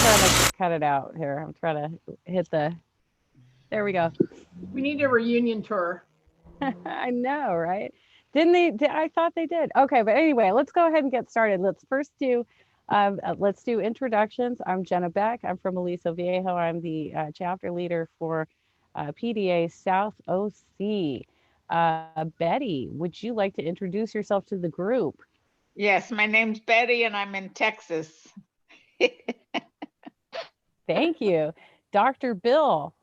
trying to cut it out here. I'm trying to hit the, there we go. We need a reunion tour. I know, right? Didn't they? I thought they did. Okay, but anyway, let's go ahead and get started. Let's do introductions. I'm Jenna Beck. I'm from Aliso Viejo. I'm the chapter leader for PDA South OC. Betty, would you like to introduce yourself to the group? Yes, my name's Betty and I'm in Texas. Thank you. Dr. Bill.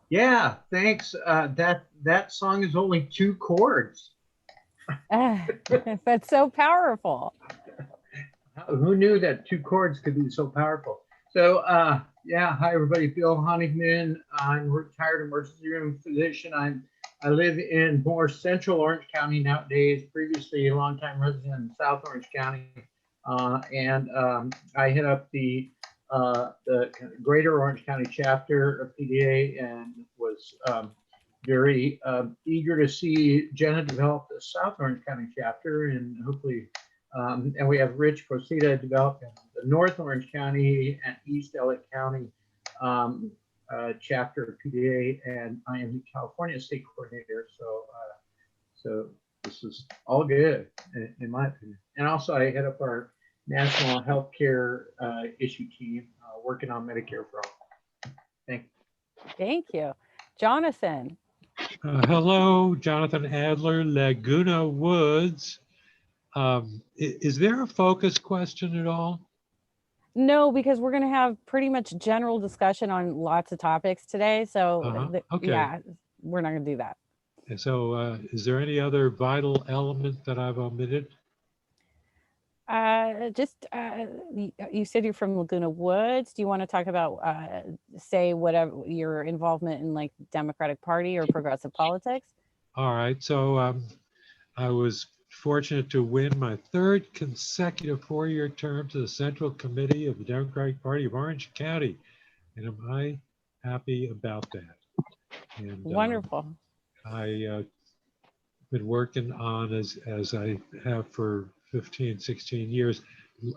Yeah, thanks. That song is only 2 chords. That's so powerful. Who knew that 2 chords could be so powerful? So yeah, hi everybody. Bill Honigman. I'm a retired emergency room physician. I live in more central Orange County nowadays. Previously, a longtime resident in South Orange County, and I head up the Greater Orange County chapter of PDA, and was very eager to see Jenna develop the South Orange County chapter, and hopefully, and we have Rich Procida developing the North Orange County and East LA County chapter of PDA, and I am the California state coordinator. So this is all good in my opinion. And also I head up our national healthcare issue team working on Medicare for all. Thank you. Jonathan. Hello, Jonathan Adler, Laguna Woods. Is there a focus question at all? No, because we're going to have pretty much general discussion on lots of topics today. So Okay. yeah, we're not going to do that. And so is there any other vital element that I've omitted? You said you're from Laguna Woods. Do you want to talk about, say, whatever your involvement in like Democratic Party or progressive politics? All right. So I was fortunate to win my 3rd consecutive 4-year term to the Central Committee of the Democratic Party of Orange County. And am I happy about that? And, wonderful. I've been working on, as I have for 15, 16 years,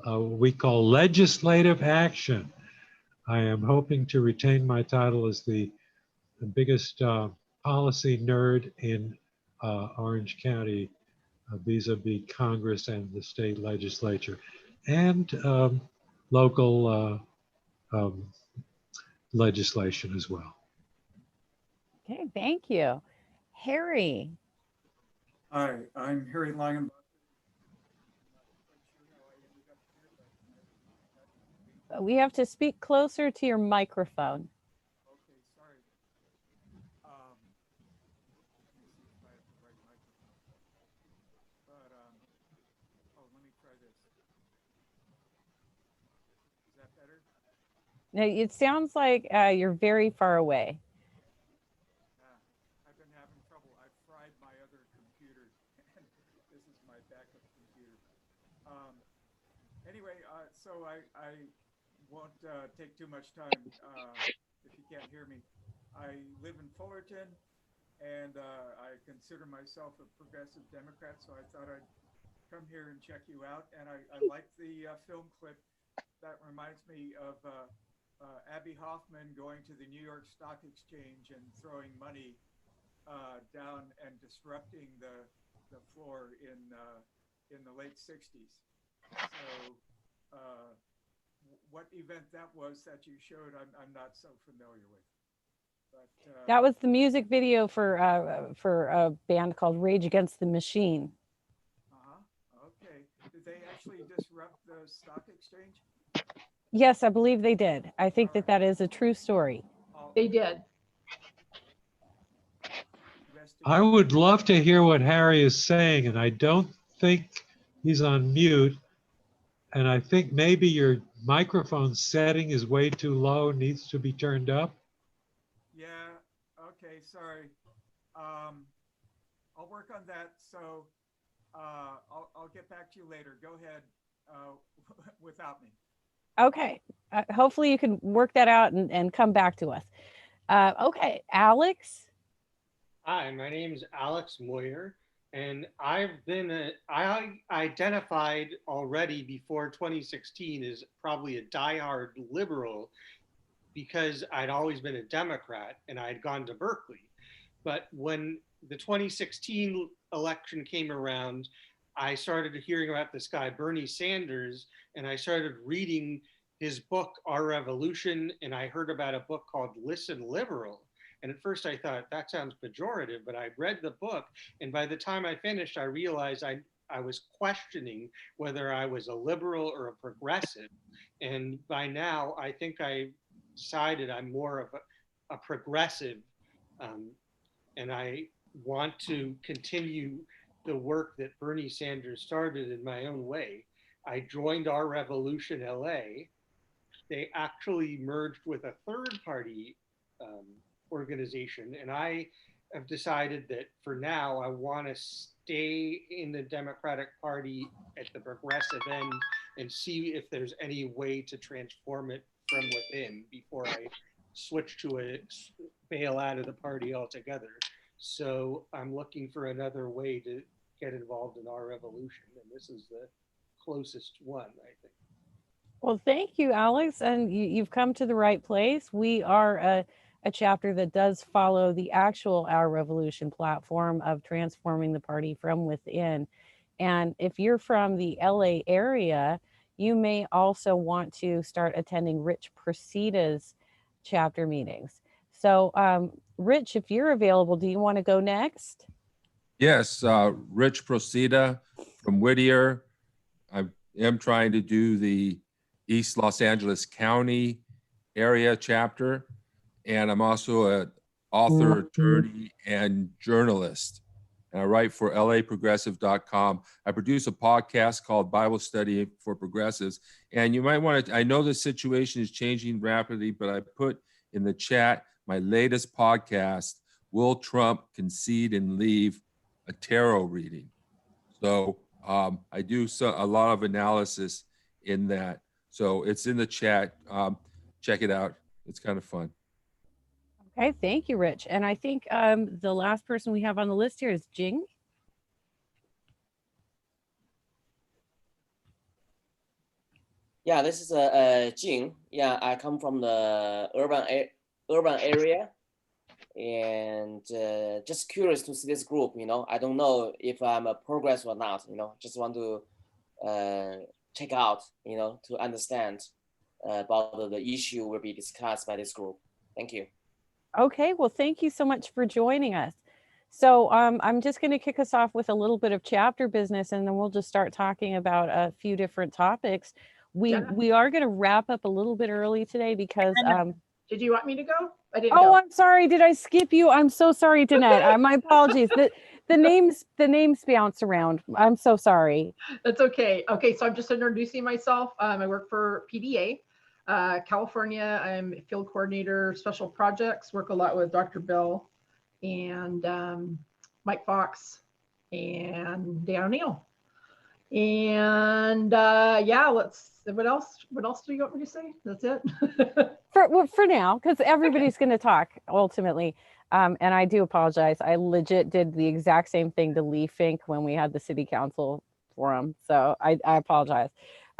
we call legislative action. I am hoping to retain my title as the biggest policy nerd in Orange County vis-a-vis Congress and the state legislature, and local legislation as well. Okay, thank you. Harry. Hi, I'm Harry Langenbach. We have to speak closer to your microphone. Okay, sorry. Let me see if I have the right microphone. But, oh, let me try this. Is that better? No, it sounds like you're very far away. I've been having trouble. I've fried my other computer, and this is my backup computer. Anyway, so I won't take too much time if you can't hear me. I live in Fullerton, and I consider myself a progressive Democrat, so I thought I'd come here and check you out. And I like the film clip. That reminds me of Abby Hoffman going to the New York Stock Exchange and throwing money down and disrupting the floor in the late 60s. So what event that was that you showed, I'm not so familiar with. But, that was the music video for a band called Rage Against the Machine. Okay. Did they actually disrupt the stock exchange? Yes, I believe they did. I think that is a true story. They did. I would love to hear what Harry is saying, and I don't think he's on mute. And I think maybe your microphone setting is way too low, needs to be turned up. Yeah, okay, sorry. I'll work on that. So I'll get back to you later. Go ahead without me. Okay, hopefully you can work that out and come back to us. Okay, Alex. Hi, my name is Alex Moyer, And I identified already before 2016 as probably a diehard liberal because I'd always been a Democrat and I'd gone to Berkeley. But when the 2016 election came around, I started hearing about this guy, Bernie Sanders, and I started reading his book, Our Revolution, and I heard about a book called Listen Liberal. And at first I thought that sounds pejorative, but I read the book, and by the time I finished, I realized I was questioning whether I was a liberal or a progressive. And by now, I think I decided I'm more of a progressive, um, and I want to continue the work that Bernie Sanders started in my own way. I joined Our Revolution LA. They actually merged with a third party um, organization, and I have decided that for now I want to stay in the Democratic Party at the progressive end and see if there's any way to transform it from within before I switch to a bail out of the party altogether. So I'm looking for another way to get involved in Our Revolution, and this is the closest one, I think. Well, thank you, Alex. And you've come to the right place. We are a chapter that does follow the actual Our Revolution platform of transforming the party from within. And if you're from the LA area, you may also want to start attending Rich Presida's chapter meetings. So, Rich, if you're available, do you want to go next? Yes, Rich Procida from Whittier. I am trying to do the East Los Angeles County area chapter, and I'm also an author, attorney, and journalist. And I write for laprogressive.com. I produce a podcast called Bible Study for Progressives. And you might want to, I know the situation is changing rapidly, but I put in the chat my latest podcast, Will Trump Concede and Leave? A tarot reading. So I do a lot of analysis in that. So it's in the chat. Check it out. It's kind of fun. Okay, thank you, Rich. And I think the last person we have on the list here is Jing. Yeah, this is Jing. Yeah, I come from the urban area, and just curious to see this group. I don't know if I'm a progress or not. Just want to check out. To understand about the issue will be discussed by this group. Thank you. Okay, well, thank you so much for joining us. So I'm just going to kick us off with a little bit of chapter business, and then we'll just start talking about a few different topics. We are going to wrap up a little bit early today because Did you want me to go? I didn't oh, go. I'm sorry. Did I skip you? I'm so sorry, Danette. My apologies. The names bounce around. I'm so sorry. That's okay. Okay, so I'm just introducing myself. I work for PDA, California. I'm a field coordinator, special projects, work a lot with Dr. Bill and Mike Fox and Dan O'Neill. And yeah, what else do you want me to say? That's it. For now, because everybody's going to talk ultimately. And I do apologize. I legit did the exact same thing to Lee Fink when we had the city council forum. So I apologize.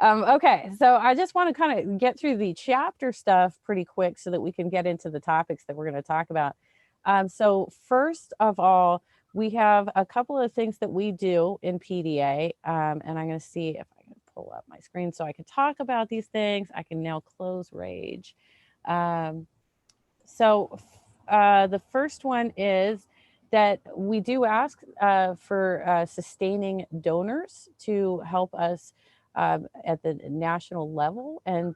Okay, so I just want to kind of get through the chapter stuff pretty quick so that we can get into the topics that we're going to talk about. So first of all, we have a couple of things that we do in PDA, and I'm going to see if I can pull up my screen so I can talk about these things. I can now close Rage. So the first one is that we do ask for sustaining donors to help us at the national level, and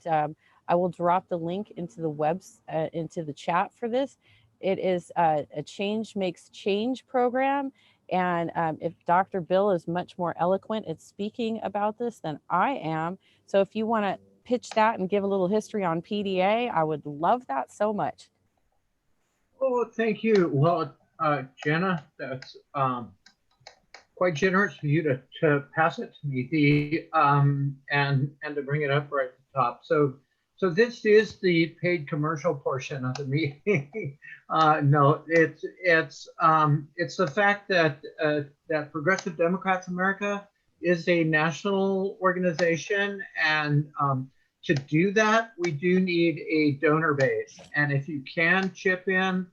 I will drop the link into the into the chat for this. It is a Change Makes Change program. And if Dr. Bill is much more eloquent at speaking about this than I am, so if you want to pitch that and give a little history on PDA, I would love that so much. Oh, thank you. Well, Jenna, that's quite generous for you to pass it to me, and to bring it up right at the top. So So this is the paid commercial portion of the meeting. No, it's the fact that that Progressive Democrats America is a national organization, and to do that, we do need a donor base. And if you can chip in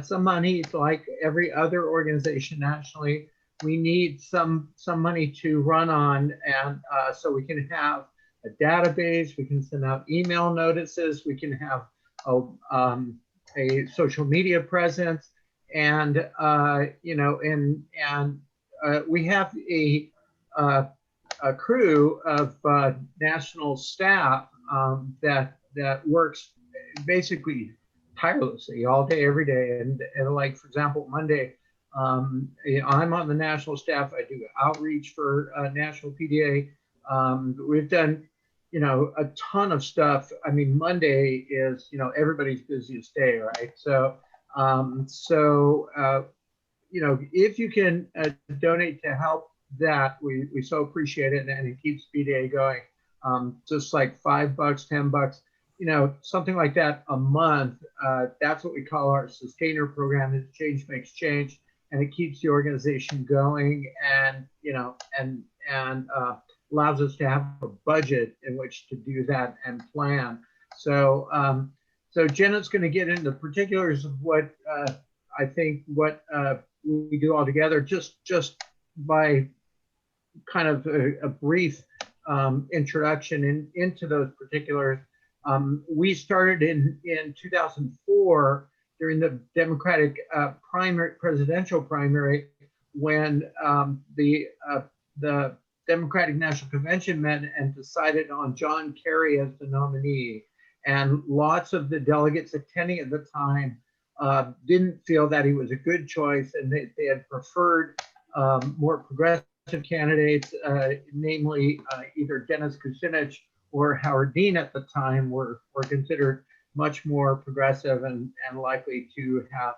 some money, like every other organization nationally, we need some money to run on, and so we can have a database, we can send out email notices, we can have a social media presence, and we have a crew of national staff that works basically tirelessly all day, every day. And like, for example, Monday, I'm on the national staff. I do outreach for National PDA. We've done, a ton of stuff. I mean, Monday is, everybody's busiest day, right? So, if you can donate to help that, we so appreciate it, and it keeps PDA going. Just like $5, $10, something like that a month. That's what we call our sustainer program. Is change makes change, and it keeps the organization going, and allows us to have a budget in which to do that and plan. So, so Jenna's going to get into the particulars of what I think what we do all together, just by kind of a brief introduction into those particulars. We started in 2004 during the Democratic presidential primary, when the Democratic National Convention met and decided on John Kerry as the nominee. And lots of the delegates attending at the time didn't feel that he was a good choice, and they had preferred more progressive candidates, namely either Dennis Kucinich or Howard Dean at the time were considered much more progressive and likely to have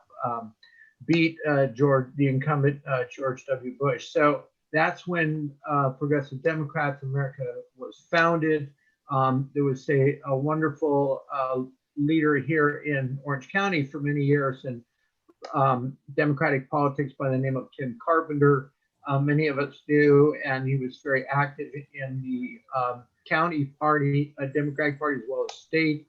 beat the incumbent George W. Bush. So that's when Progressive Democrats America was founded. There was a wonderful leader here in Orange County for many years in Democratic politics by the name of Tim Carpenter. Many of us do, and he was very active in the county party, Democratic Party, as well as state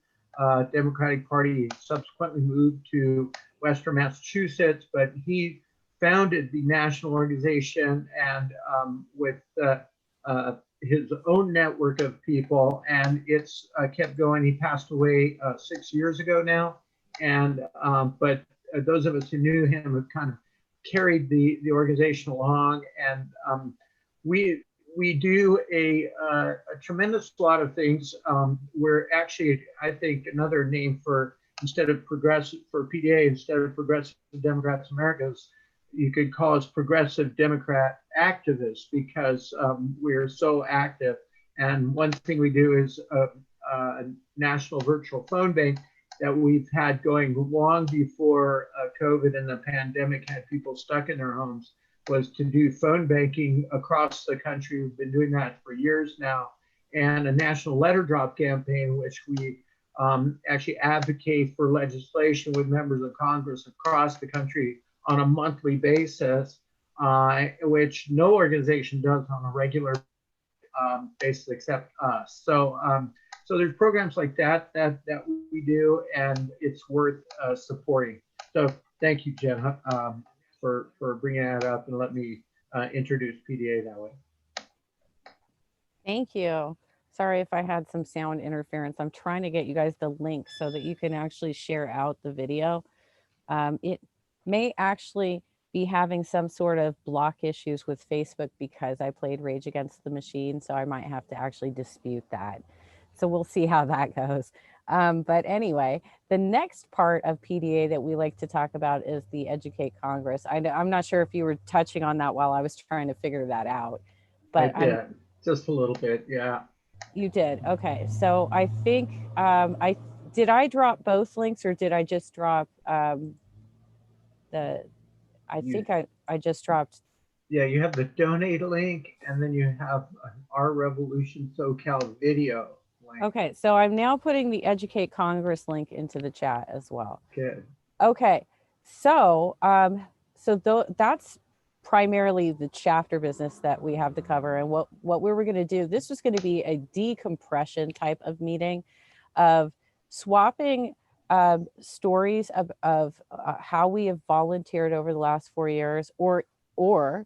Democratic Party. He subsequently moved to Western Massachusetts, but he founded the national organization, and with his own network of people, and it's kept going. He passed away 6 years ago now, and but those of us who knew him have kind of carried the organization along, and we do a tremendous lot of things. We're actually, I think, another name for, instead of progressive for PDA, instead of Progressive Democrats Americas, you could call us Progressive Democrat Activists, because we're so active. And one thing we do is a national virtual phone bank that we've had going long before COVID and the pandemic had people stuck in their homes, was to do phone banking across the country. We've been doing that for years now, and a national letter drop campaign, which we actually advocate for legislation with members of Congress across the country on a monthly basis, which no organization does on a regular basis except us. So, so there's programs like that we do, and it's worth supporting. So thank you, Jenna, for bringing that up and let me introduce PDA that way. Thank you. Sorry if I had some sound interference. I'm trying to get you guys the link so that you can actually share out the video. It may actually be having some sort of block issues with Facebook because I played Rage Against the Machine, so I might have to actually dispute that. So we'll see how that goes. But anyway, the next part of PDA that we like to talk about is the Educate Congress. I'm not sure if you were touching on that while I was trying to figure that out. But I did, just a little bit, yeah. You did, okay. So I think, did I drop both links, or did I just drop I think I just dropped. Yeah, you have the donate link, and then you have an Our Revolution SoCal video link. Okay, so I'm now putting the Educate Congress link into the chat as well. Good. Okay, so that's primarily the chapter business that we have to cover. And what we were going to do, this was going to be a decompression type of meeting of swapping stories of how we have volunteered over the last 4 years, or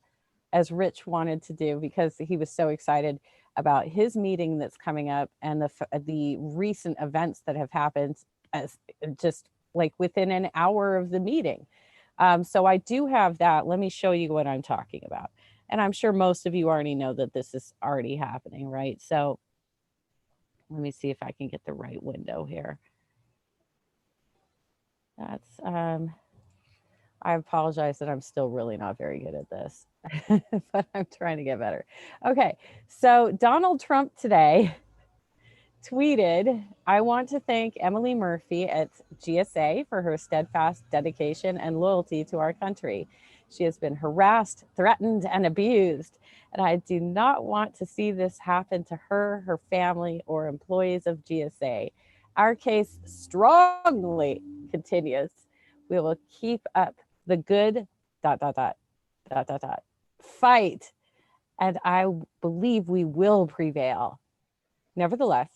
as Rich wanted to do, because he was so excited about his meeting that's coming up and the recent events that have happened as just like within an hour of the meeting. So I do have that. Let me show you what I'm talking about. And I'm sure most of you already know that this is already happening, right? So let me see if I can get the right window here. That's, I apologize that I'm still really not very good at this, but I'm trying to get better. Okay, so Donald Trump today tweeted, "I want to thank Emily Murphy at GSA for her steadfast dedication and loyalty to our country. She has been harassed, threatened, and abused, and I do not want to see this happen to her, her family, or employees of GSA. Our case strongly continues. We will keep up the good ... fight, and I believe we will prevail. Nevertheless,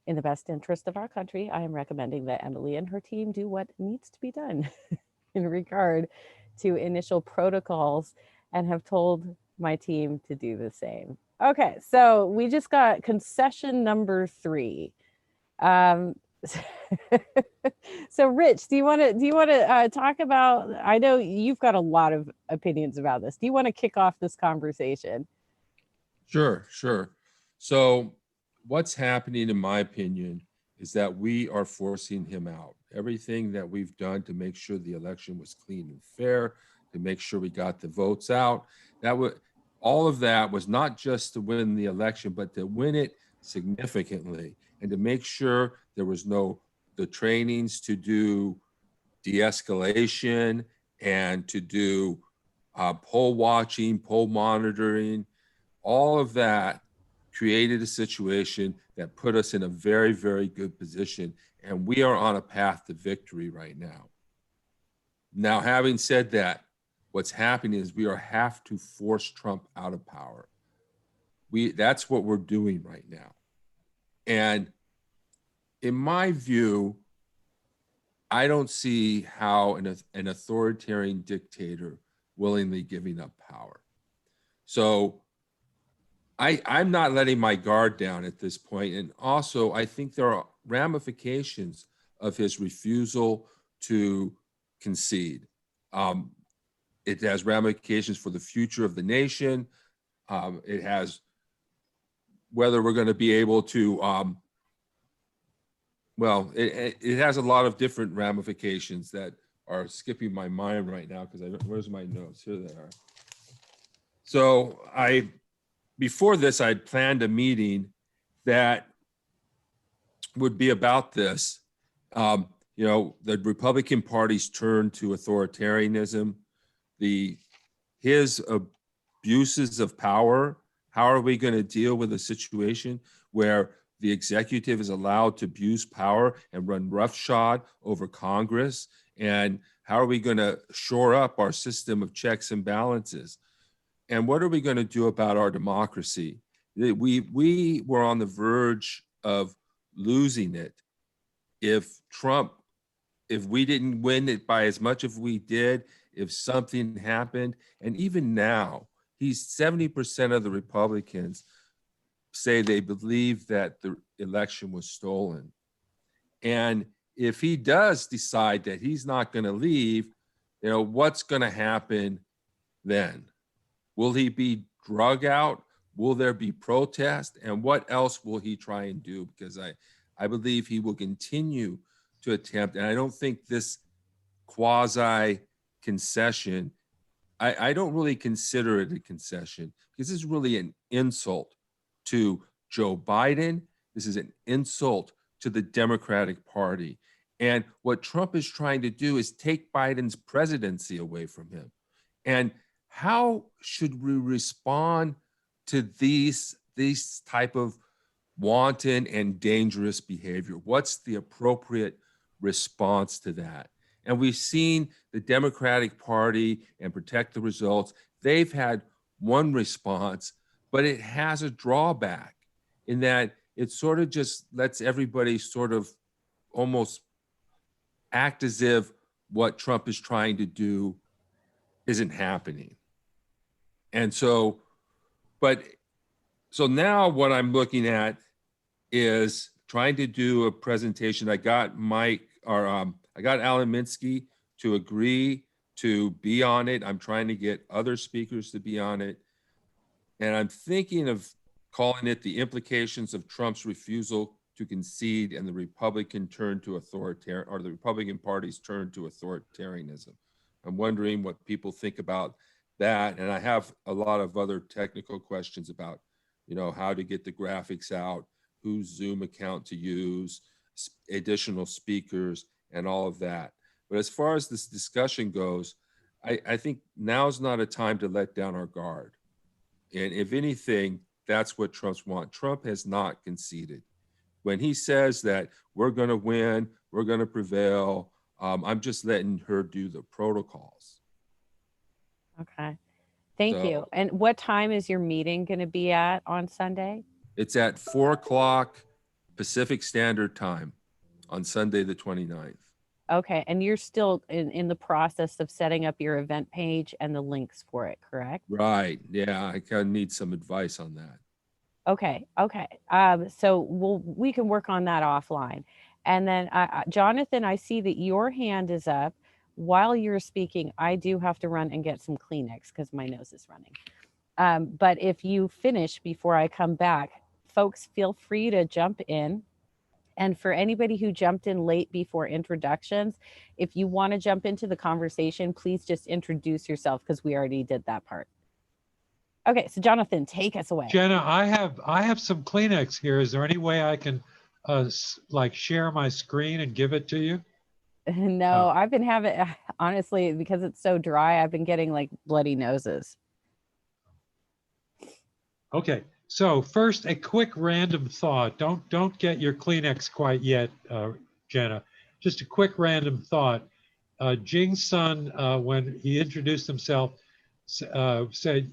in the best interest of our country, I am recommending that Emily and her team do what needs to be done in regard to initial protocols, and have told my team to do the same." Okay, so we just got concession number 3. So Rich, do you want to talk about, I know you've got a lot of opinions about this. Do you want to kick off this conversation? Sure, sure. So what's happening, in my opinion, is that we are forcing him out. Everything that we've done to make sure the election was clean and fair, to make sure we got the votes out, all of that was not just to win the election, but to win it significantly, and to make sure there was the trainings to do de-escalation and to do poll watching, poll monitoring. All of that created a situation that put us in a very, very good position. And we are on a path to victory right now. Now, having said that, what's happening is we have to force Trump out of power. That's what we're doing right now. And in my view, I don't see how an authoritarian dictator willingly giving up power. So I'm not letting my guard down at this point. And also, I think there are ramifications of his refusal to concede. It has ramifications for the future of the nation. It has whether we're going to be able to, well, it has a lot of different ramifications that are skipping my mind right now because where's my notes? Here they are. So before this, I'd planned a meeting that would be about this. You know, the Republican Party's turn to authoritarianism, his abuses of power. How are we going to deal with a situation where the executive is allowed to abuse power and run roughshod over Congress? And how are we going to shore up our system of checks and balances? And what are we going to do about our democracy? We were on the verge of losing it if we didn't win it by as much as we did, if something happened. And even now, 70% of the Republicans say they believe that the election was stolen. And if he does decide that he's not going to leave, you know, what's going to happen then? Will he be drug out? Will there be protest? And what else will he try and do? Because I believe he will continue to attempt, and I don't think this quasi concession, I don't really consider it a concession, because this is really an insult to Joe Biden. This is an insult to the Democratic Party. And what Trump is trying to do is take Biden's presidency away from him. And how should we respond to these type of wanton and dangerous behavior. What's the appropriate response to that? And we've seen the Democratic Party and Protect the Results, they've had one response, but it has a drawback in that it sort of just lets everybody sort of almost act as if what Trump is trying to do isn't happening. And so, so now what I'm looking at is trying to do a presentation. I got I got Alan Minsky to agree to be on it. I'm trying to get other speakers to be on it. And I'm thinking of calling it the implications of Trump's refusal to concede and the Republican turn to authoritarian, or the Republican Party's turn to authoritarianism. I'm wondering what people think about that. And I have a lot of other technical questions about, you know, how to get the graphics out, whose Zoom account to use, additional speakers, and all of that. But as far as this discussion goes, I think now's not a time to let down our guard. And if anything, that's what Trump's want. Trump has not conceded. When he says that we're going to win, we're going to prevail, I'm just letting her do the protocols. Okay. Thank you. And what time is your meeting going to be at on Sunday? It's at 4 o'clock Pacific Standard Time on Sunday, the 29th. Okay. And you're still in the process of setting up your event page and the links for it, correct? Right. Yeah, I kind of need some advice on that. Okay. Okay. So we can work on that offline. And then Jonathan, I see that your hand is up. While you're speaking, I do have to run and get some Kleenex because my nose is running. But if you finish before I come back, folks, feel free to jump in. And for anybody who jumped in late before introductions, if you want to jump into the conversation, please just introduce yourself because we already did that part. Okay, so Jonathan, take us away. Jenna, I have some Kleenex here. Is there any way I can like share my screen and give it to you? No, I've been having, honestly, because it's so dry, I've been getting like bloody noses. Okay, so first a quick random thought. Don't get your Kleenex quite yet, Jenna. Just a quick random thought. Jing's son, when he introduced himself, said,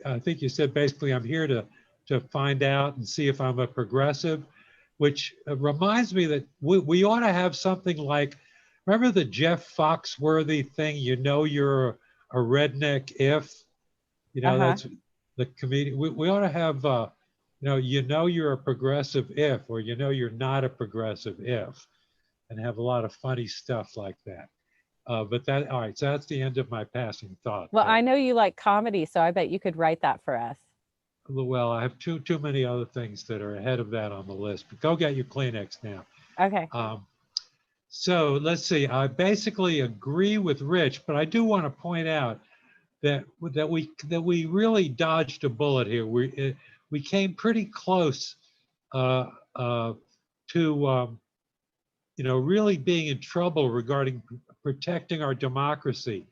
I think you said basically, I'm here to find out and see if I'm a progressive, which reminds me that we ought to have something like, remember the Jeff Foxworthy thing, you know you're a redneck if, you know, that's the comedian. We ought to have, you know you're a progressive if, or you know you're not a progressive if, and have a lot of funny stuff like that. But that, all right, so that's the end of my passing thought. Well, I know you like comedy, so I bet you could write that for us. Well, I have too many other things that are ahead of that on the list, but go get your Kleenex now. Okay. So let's see, I basically agree with Rich, but I do want to point out that we really dodged a bullet here. We came pretty close to really being in trouble regarding protecting our democracy,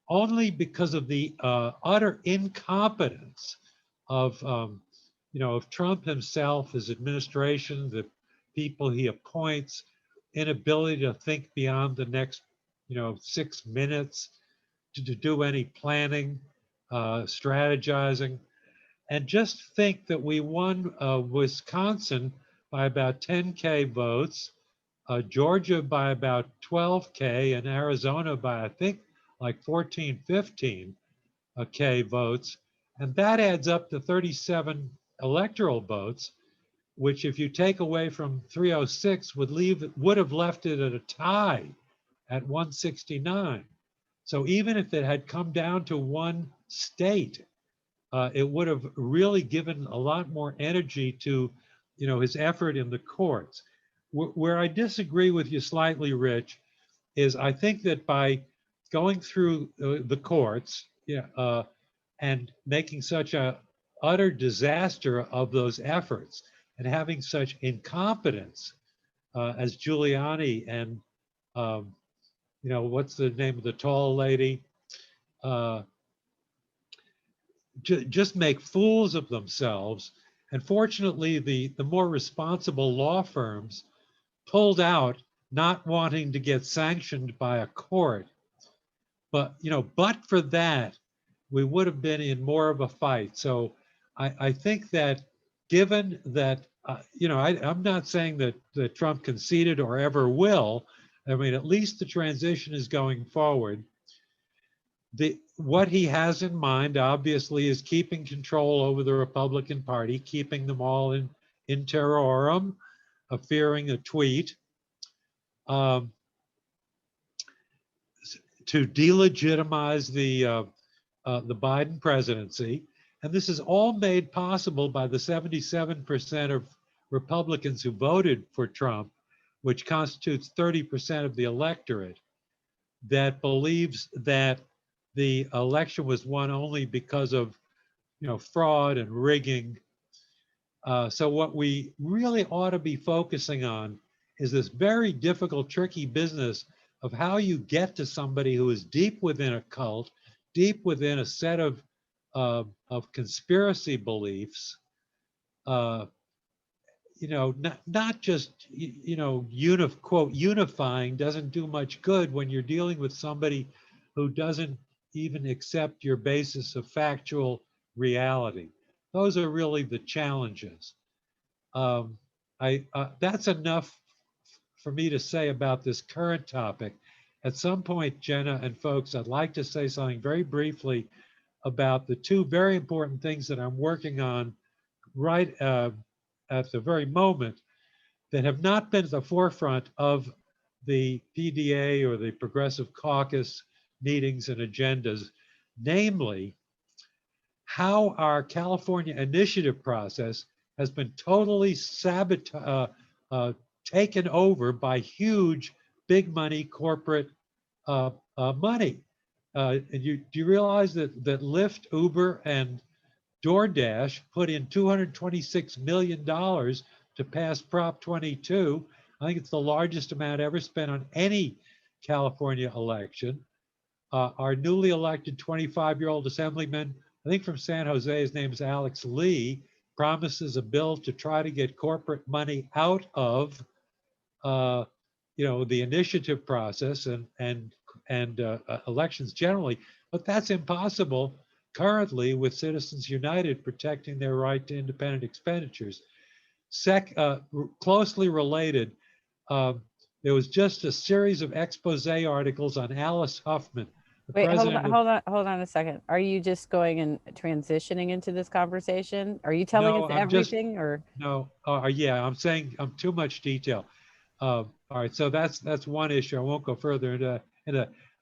only because of the utter incompetence of Trump himself, his administration, the people he appoints, inability to think beyond the next 6 minutes, to do any planning, strategizing, and just think that we won Wisconsin by about 10K votes, Georgia by about 12K, and Arizona by, I think, like 14, 15K votes. And that adds up to 37 electoral votes, which if you take away from 306 would have left it at a tie at 169. So even if it had come down to one state, it would have really given a lot more energy to, his effort in the courts. Where I disagree with you slightly, Rich, is I think that by going through the courts, and making such a utter disaster of those efforts, and having such incompetence as Giuliani and what's the name of the tall lady? Just make fools of themselves And fortunately, the more responsible law firms pulled out, not wanting to get sanctioned by a court. But, but for that, we would have been in more of a fight. So I think that given that, I'm not saying that Trump conceded or ever will. I mean, at least the transition is going forward. What he has in mind, obviously, is keeping control over the Republican Party, keeping them all in terrorem, fearing a tweet, to delegitimize the Biden presidency. And this is all made possible by the 77% of Republicans who voted for Trump, which constitutes 30% of the electorate, that believes that the election was won only because of, fraud and rigging. So what we really ought to be focusing on is this very difficult, tricky business of how you get to somebody who is deep within a cult, deep within a set of conspiracy beliefs, not just, quote, unifying doesn't do much good when you're dealing with somebody who doesn't even accept your basis of factual reality. Those are really the challenges. That's enough for me to say about this current topic. At some point, Jenna and folks, I'd like to say something very briefly about the two very important things that I'm working on right at the very moment that have not been at the forefront of the PDA or the Progressive Caucus meetings and agendas, namely how our California initiative process has been totally taken over by huge, big money corporate money. And do you realize that Lyft, Uber, and DoorDash put in $226 million to pass Prop 22? I think it's the largest amount ever spent on any California election. Our newly elected 25-year-old assemblyman, I think from San Jose, his name is Alex Lee, promises a bill to try to get corporate money out of, the initiative process and elections generally. But that's impossible currently with Citizens United protecting their right to independent expenditures. Closely related, there was just a series of expose articles on Alice Huffman. Wait, hold on a second. Are you just going and transitioning into this conversation? Are you telling us everything or? No, yeah, I'm saying I'm too much detail. All right, so that's one issue. I won't go further into.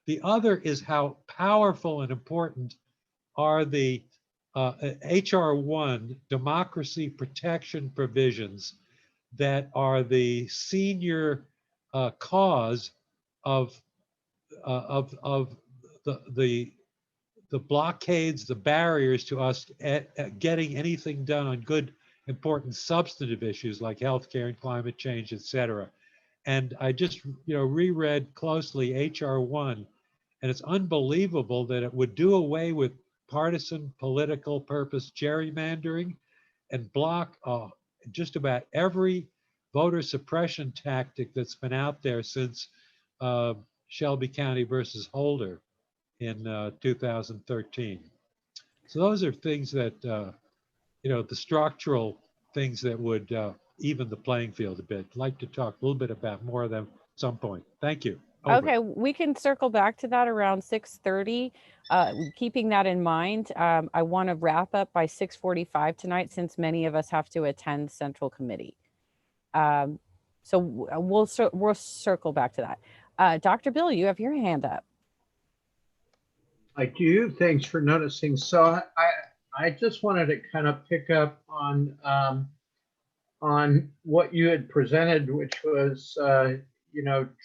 The other is how powerful and important are the HR 1 democracy protection provisions that are the senior cause of the blockades, the barriers to us getting anything done on good, important substantive issues like healthcare and climate change, et cetera. And I just, reread closely HR 1, and it's unbelievable that it would do away with partisan political purpose gerrymandering and block just about every voter suppression tactic that's been out there since Shelby County versus Holder in 2013. So those are things that, the structural things that would even the playing field a bit. I'd like to talk a little bit about more of them at some point. Thank you. Over. Okay, we can circle back to that around 6:30. Keeping that in mind, I want to wrap up by 6:45 tonight since many of us have to attend Central Committee. So we'll circle back to that. Dr. Bill, you have your hand up. I do. Thanks for noticing. So I just wanted to kind of pick up on what you had presented, which was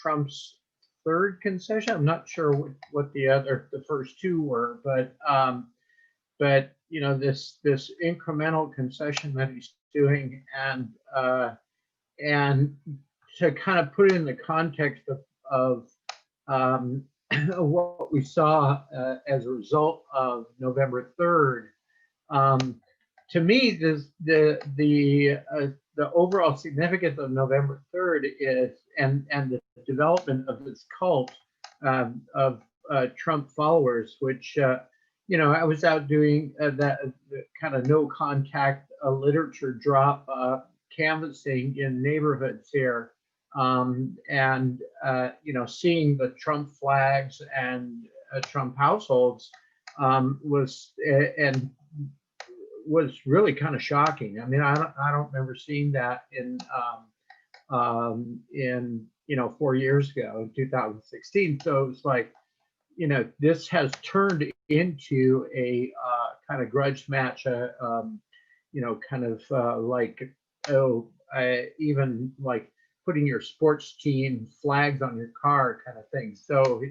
Trump's third concession. I'm not sure what the first two were, but this incremental concession that he's doing, and to kind of put it in the context of what we saw as a result of November 3rd, to me, the overall significance of November 3rd is, and the development of this cult of Trump followers, which I was out doing that kind of no contact literature drop canvassing in neighborhoods here, and seeing the Trump flags and Trump households was really kind of shocking. I mean, I don't remember seeing that in 4 years ago in 2016. So it's like, this has turned into a kind of grudge match, kind of like, even like putting your sports team flags on your car kind of thing. So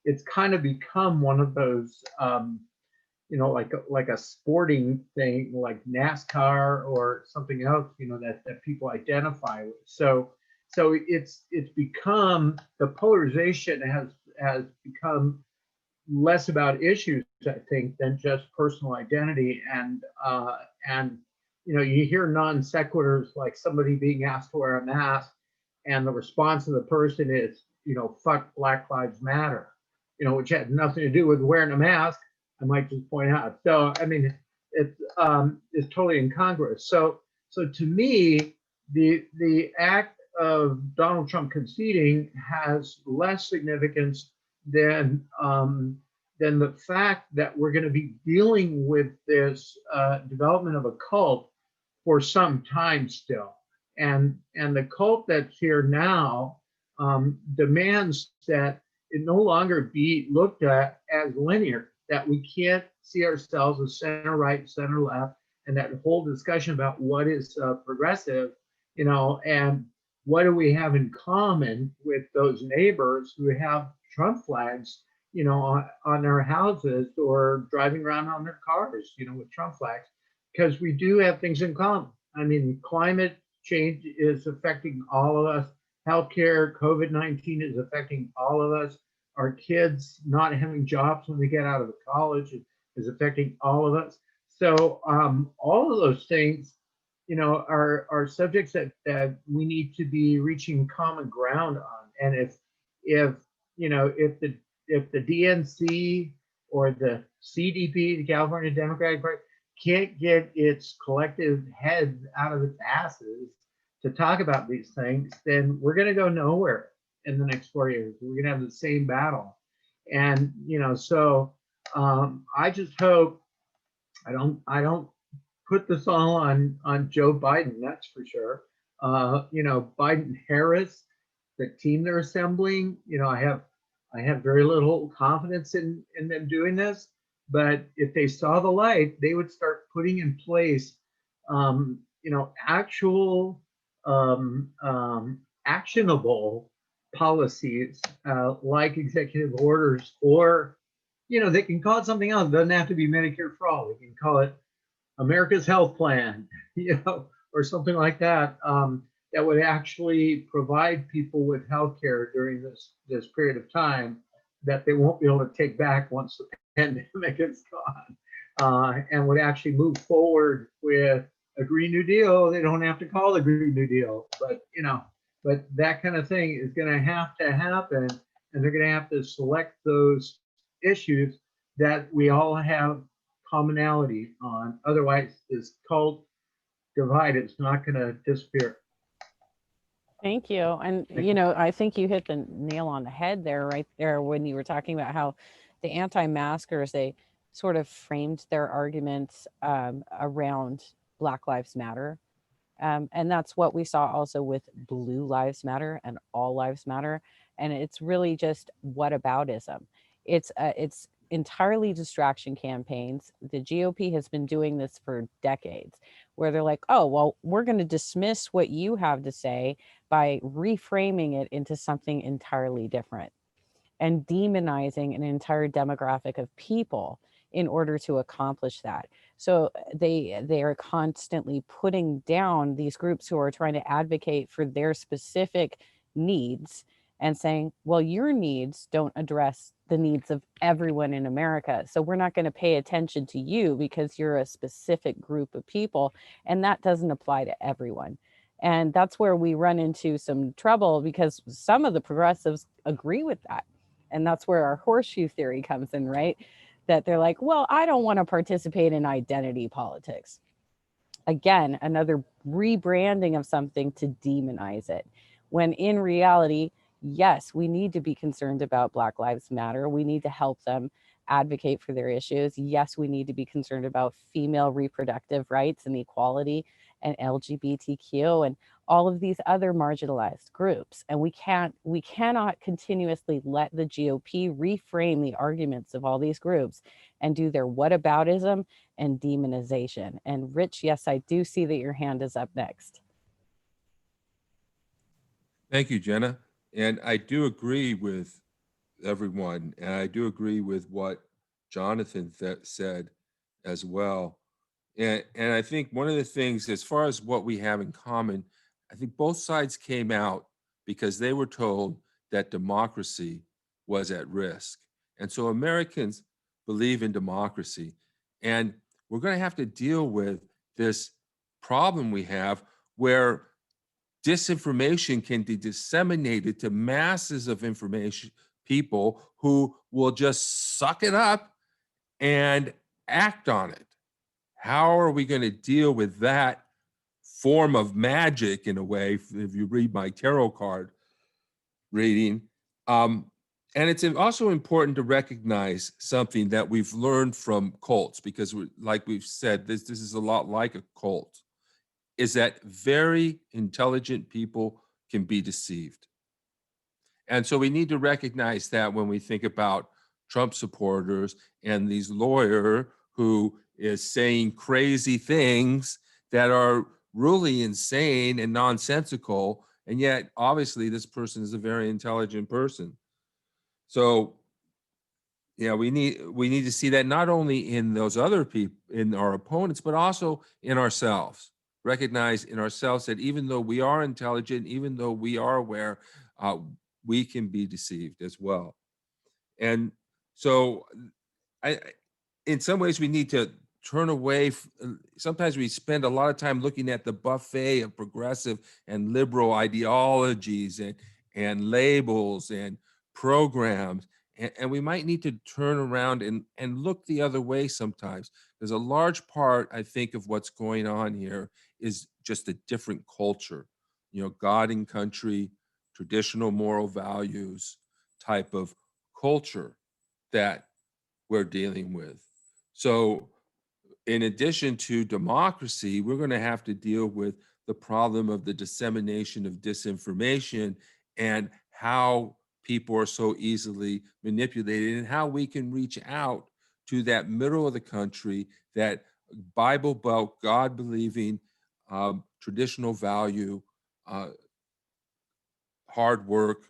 it's kind of become one of those, like a sporting thing, like NASCAR or something else, that people identify with. So it's become, the polarization has become less about issues, I think, than just personal identity. And you hear non sequiturs like somebody being asked to wear a mask, and the response of the person is, fuck Black Lives Matter, which had nothing to do with wearing a mask, I might just point out. So I mean, it's totally incongruous. So to me, the act of Donald Trump conceding has less significance than the fact that we're going to be dealing with this development of a cult for some time still, and the cult that's here now demands that it no longer be looked at as linear, that we can't see ourselves as center right, center left, and that whole discussion about what is progressive, and what do we have in common with those neighbors who have Trump flags, on their houses, or driving around on their cars, with Trump flags, because we do have things in common. I mean, climate change is affecting all of us. Healthcare, COVID-19 is affecting all of us. Our kids not having jobs when they get out of college is affecting all of us. So all of those things, are subjects that we need to be reaching common ground on. And if the DNC or the CDP, the California Democratic Party, can't get its collective heads out of its asses to talk about these things, then we're going to go nowhere in the next 4 years. We're going to have the same battle. And, so I just hope I don't put this all on Joe Biden, that's for sure. Biden Harris, the team they're assembling, I have very little confidence in them doing this. But if they saw the light, they would start putting in place, actual actionable policies, like executive orders, or, they can call it something else. It doesn't have to be Medicare for all. They can call it America's Health Plan, or something like that, that would actually provide people with health care during this period of time that they won't be able to take back once the pandemic is gone, and would actually move forward with a Green New Deal. They don't have to call it a Green New Deal, but that kind of thing is going to have to happen, and they're going to have to select those issues that we all have commonality on. Otherwise, this cult divide is not going to disappear. Thank you. And, I think you hit the nail on the head there, right there, when you were talking about how the anti-maskers, they sort of framed their arguments around Black Lives Matter. And that's what we saw also with Blue Lives Matter and All Lives Matter. And it's really just whataboutism. It's entirely distraction campaigns. The GOP has been doing this for decades, where they're like, oh, well, we're going to dismiss what you have to say by reframing it into something entirely different and demonizing an entire demographic of people in order to accomplish that. So they are constantly putting down these groups who are trying to advocate for their specific needs and saying, well, your needs don't address the needs of everyone in America. So we're not going to pay attention to you because you're a specific group of people. And that doesn't apply to everyone. And that's where we run into some trouble because some of the progressives agree with that. And that's where our horseshoe theory comes in, right? That they're like, well, I don't want to participate in identity politics. Again, another rebranding of something to demonize it. When in reality, yes, we need to be concerned about Black Lives Matter. We need to help them advocate for their issues. Yes, we need to be concerned about female reproductive rights and equality and LGBTQ and all of these other marginalized groups. And we cannot continuously let the GOP reframe the arguments of all these groups and do their whataboutism and demonization. And Rich, yes, I do see that your hand is up next. Thank you, Jenna. And I do agree with everyone. And I do agree with what Jonathan said as well. And I think one of the things, as far as what we have in common, I think both sides came out because they were told that democracy was at risk. And so Americans believe in democracy. And we're going to have to deal with this problem we have where disinformation can be disseminated to masses of information, people who will just suck it up and act on it. How are we going to deal with that form of magic in a way, if you read my tarot card reading? And it's also important to recognize something that we've learned from cults, because like we've said, this is a lot like a cult, is that very intelligent people can be deceived. And so we need to recognize that when we think about Trump supporters and these lawyers who is saying crazy things that are really insane and nonsensical, and yet obviously this person is a very intelligent person. So yeah, we need to see that not only in those other people, in our opponents, but also in ourselves. Recognize in ourselves that even though we are intelligent, even though we are aware, we can be deceived as well. And so in some ways we need to turn away. Sometimes we spend a lot of time looking at the buffet of progressive and liberal ideologies and labels and programs. And we might need to turn around and look the other way sometimes. There's a large part, I think, of what's going on here is just a different culture, God and country, traditional moral values type of culture that we're dealing with. So in addition to democracy, we're going to have to deal with the problem of the dissemination of disinformation and how people are so easily manipulated, and how we can reach out to that middle of the country, that Bible Belt, God believing, traditional value, hard work,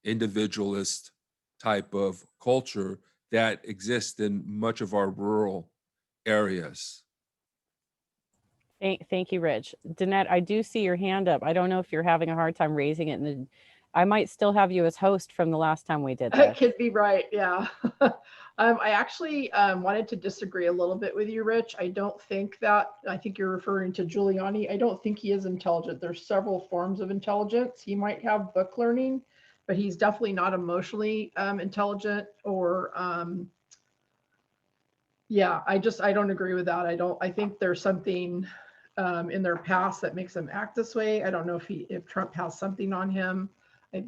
individualist type of culture that exists in much of our rural areas. Thank you, Rich. Danette, I do see your hand up. I don't know if you're having a hard time raising it. And I might still have you as host from the last time we did this. That could be right, yeah. I actually wanted to disagree a little bit with you, Rich. I think you're referring to Giuliani. I don't think he is intelligent. There's several forms of intelligence. He might have book learning, but he's definitely not emotionally intelligent or yeah, I don't agree with that. I think there's something in their past that makes them act this way. I don't know if Trump has something on him.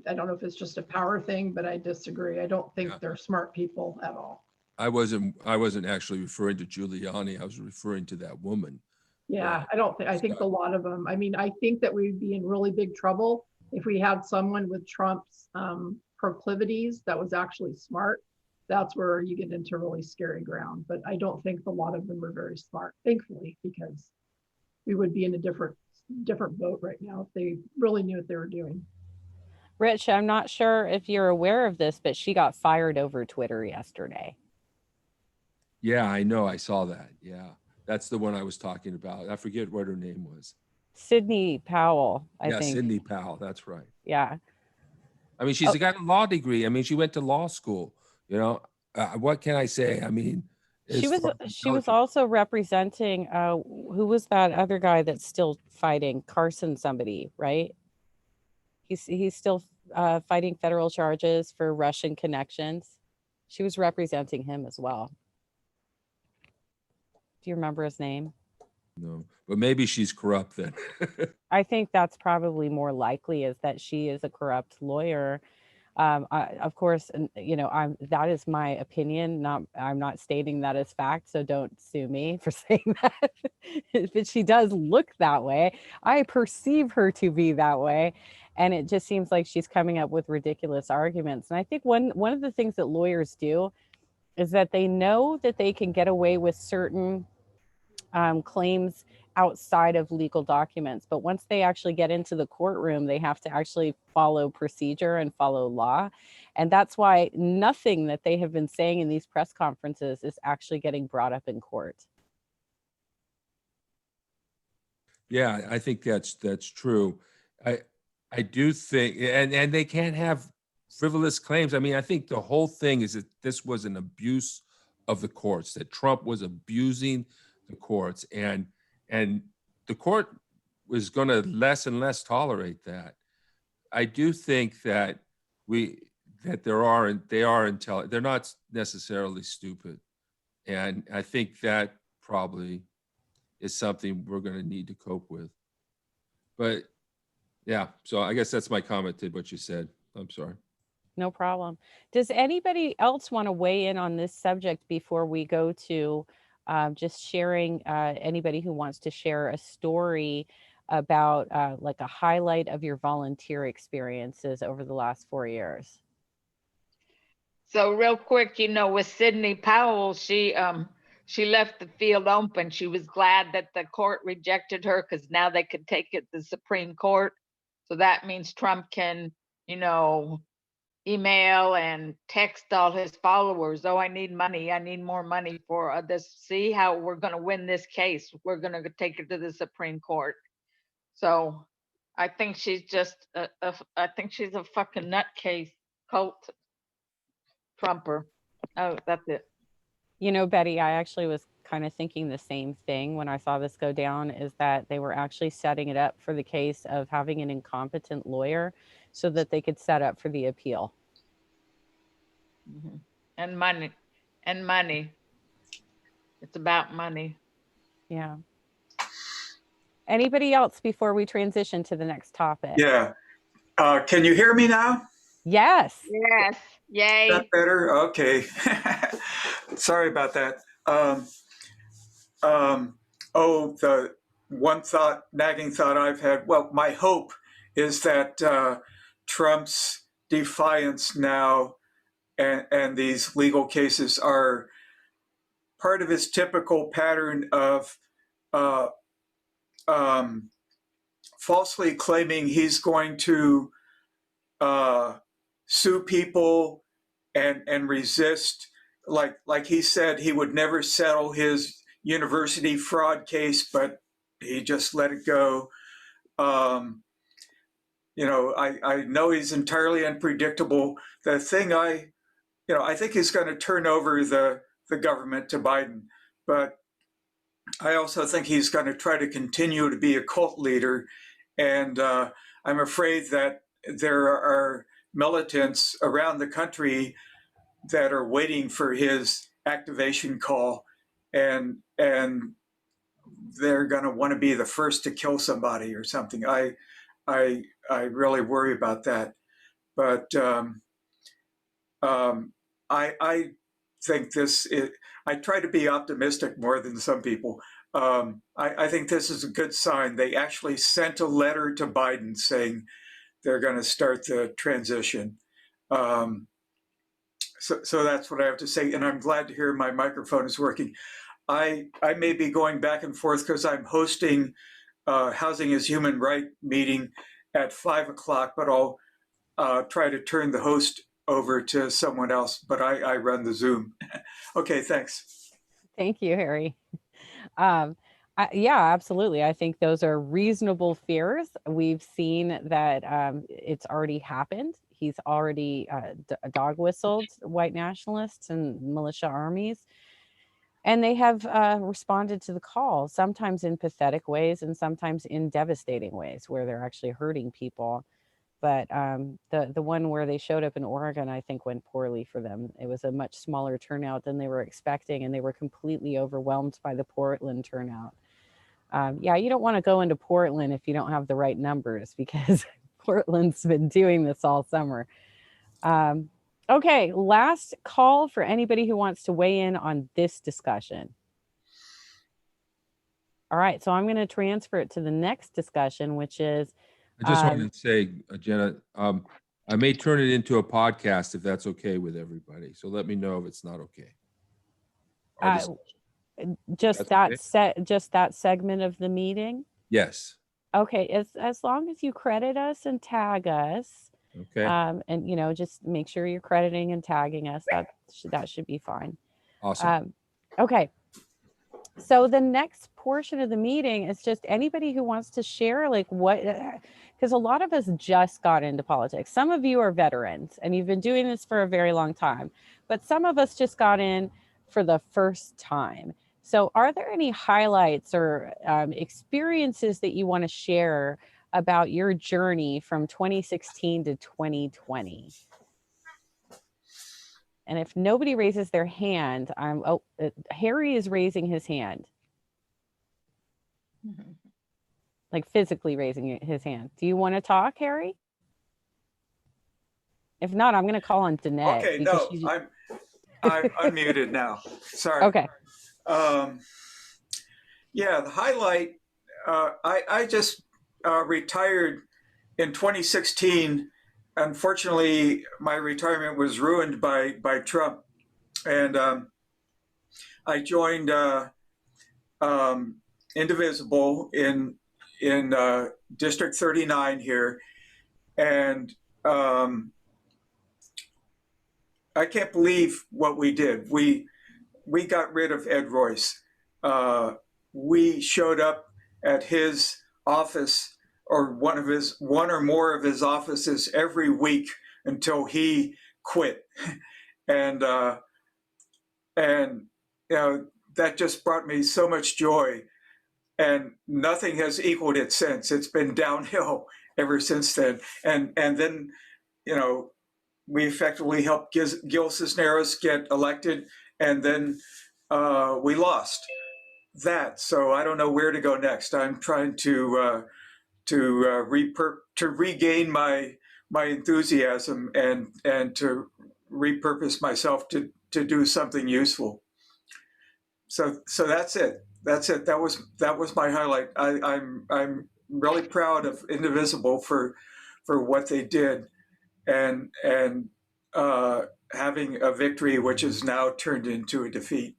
I don't know if it's just a power thing, but I disagree. I don't think they're smart people at all. I wasn't actually referring to Giuliani. I was referring to that woman. Yeah, I think a lot of them. I mean, I think that we'd be in really big trouble if we had someone with Trump's proclivities that was actually smart. That's where you get into really scary ground. But I don't think a lot of them are very smart, thankfully, because we would be in a different boat right now if they really knew what they were doing. Rich, I'm not sure if you're aware of this, but she got fired over Twitter yesterday. Yeah, I know. I saw that. Yeah, that's the one I was talking about. I forget what her name was. Sidney Powell, I think. Sidney Powell. That's right. Yeah. I mean, she's got a law degree. I mean, she went to law school, you know, what can I say? I mean, She was intelligent. also representing who was that other guy that's still fighting? Carson somebody, right? He's still fighting federal charges for Russian connections. She was representing him as well. Do you remember his name? No, but maybe she's corrupt then. I think that's probably more likely, is that she is a corrupt lawyer. Of course, and you know, that is my opinion. I'm not stating that as fact, so don't sue me for saying that. But she does look that way. I perceive her to be that way, and it just seems like she's coming up with ridiculous arguments. And I think one of the things that lawyers do is that they know that they can get away with certain claims outside of legal documents. But once they actually get into the courtroom, they have to actually follow procedure and follow law. And that's why nothing that they have been saying in these press conferences is actually getting brought up in court. Yeah, I think that's true. I do think, and they can't have frivolous claims. I mean, I think the whole thing is that this was an abuse of the courts, that Trump was abusing the courts, and the court was going to less and less tolerate that. I do think that they are intelligent. They're not necessarily stupid, and I think that probably is something we're going to need to cope with. But yeah, so I guess that's my comment to what you said. I'm sorry. No problem. Does anybody else want to weigh in on this subject before we go to just sharing, anybody who wants to share a story about like a highlight of your volunteer experiences over the last 4 years? So real quick, you know, with Sidney Powell, she left the field open. She was glad that the court rejected her because now they could take it to the Supreme Court. So that means Trump can, you know, email and text all his followers, oh, I need money. I need more money for this. See how we're going to win this case. We're going to take it to the Supreme Court. So I think she's just, I think she's a fucking nutcase cult Trumper. Oh, that's it. You know, Betty, I actually was kind of thinking the same thing when I saw this go down, is that they were actually setting it up for the case of having an incompetent lawyer so that they could set up for the appeal. Mm-hmm. And money. And money. It's about money. Yeah. Anybody else before we transition to the next topic? Yeah. Can you hear me now? Yes. Yes. Yay. Is that better? Okay. Sorry about that. The one nagging thought I've had, well, my hope is that Trump's defiance now and these legal cases are part of his typical pattern of falsely claiming he's going to sue people and resist. Like he said, he would never settle his university fraud case, but he just let it go. You know, I know he's entirely unpredictable. The thing I think he's going to turn over the government to Biden, but I also think he's going to try to continue to be a cult leader. And I'm afraid that there are militants around the country that are waiting for his activation call, and they're going to want to be the first to kill somebody or something. I really worry about that. But I think I try to be optimistic more than some people. I think this is a good sign. They actually sent a letter to Biden saying they're going to start the transition. So that's what I have to say. And I'm glad to hear my microphone is working. I may be going back and forth because I'm hosting Housing is Human Right meeting at 5 o'clock, but I'll try to turn the host over to someone else, but I run the Zoom. Okay, thanks. Thank you, Harry. Yeah, absolutely. I think those are reasonable fears. We've seen that it's already happened he's already dog whistled white nationalists and militia armies. And they have responded to the call, sometimes in pathetic ways and sometimes in devastating ways where they're actually hurting people. But the one where they showed up in Oregon, I think, went poorly for them. It was a much smaller turnout than they were expecting, and they were completely overwhelmed by the Portland turnout. Yeah, you don't want to go into Portland if you don't have the right numbers, because Portland's been doing this all summer. Okay, last call for anybody who wants to weigh in on this discussion. All right, so I'm going to transfer it to the next discussion, which is I just wanted to say, Jenna, I may turn it into a podcast if that's okay with everybody. So let me know if it's not okay. just that segment of the meeting. Yes. Okay, as long as you credit us and tag us. Okay. And just make sure you're crediting and tagging us. That should be fine. Awesome. Okay. So the next portion of the meeting is just anybody who wants to share, like, what, because a lot of us just got into politics. Some of you are veterans and you've been doing this for a very long time, but some of us just got in for the first time. So are there any highlights or experiences that you want to share about your journey from 2016 to 2020? And if nobody raises their hand, Harry is raising his hand. Like physically raising his hand. Do you want to talk, Harry? If not, I'm going to call on Danette. Okay, no, I'm muted now. Sorry. Okay. Yeah, the highlight, I just retired in 2016. Unfortunately, my retirement was ruined by Trump. And I joined Indivisible in District 39 here. And I can't believe what we did. We got rid of Ed Royce. We showed up at his office or one or more of his offices every week until he quit. And that just brought me so much joy, and nothing has equaled it since. It's been downhill ever since then. And then, we effectively helped Gil Cisneros get elected, and then we lost that. So I don't know where to go next. I'm trying to regain my enthusiasm and to repurpose myself to do something useful. So that's it. That was my highlight. I'm really proud of Indivisible for what they did, and having a victory which is now turned into a defeat.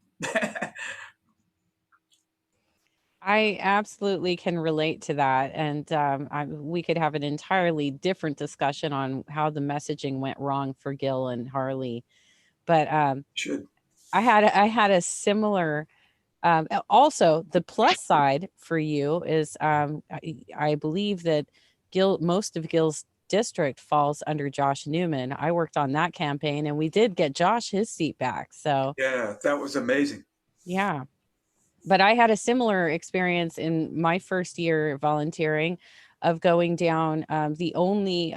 I absolutely can relate to that. And we could have an entirely different discussion on how the messaging went wrong for Gil and Harley. But I had a similar, also the plus side for you is I believe that most of Gil's district falls under Josh Newman. I worked on that campaign and we did get Josh his seat back. So yeah, that was amazing. Yeah. But I had a similar experience in my first year volunteering of going down the only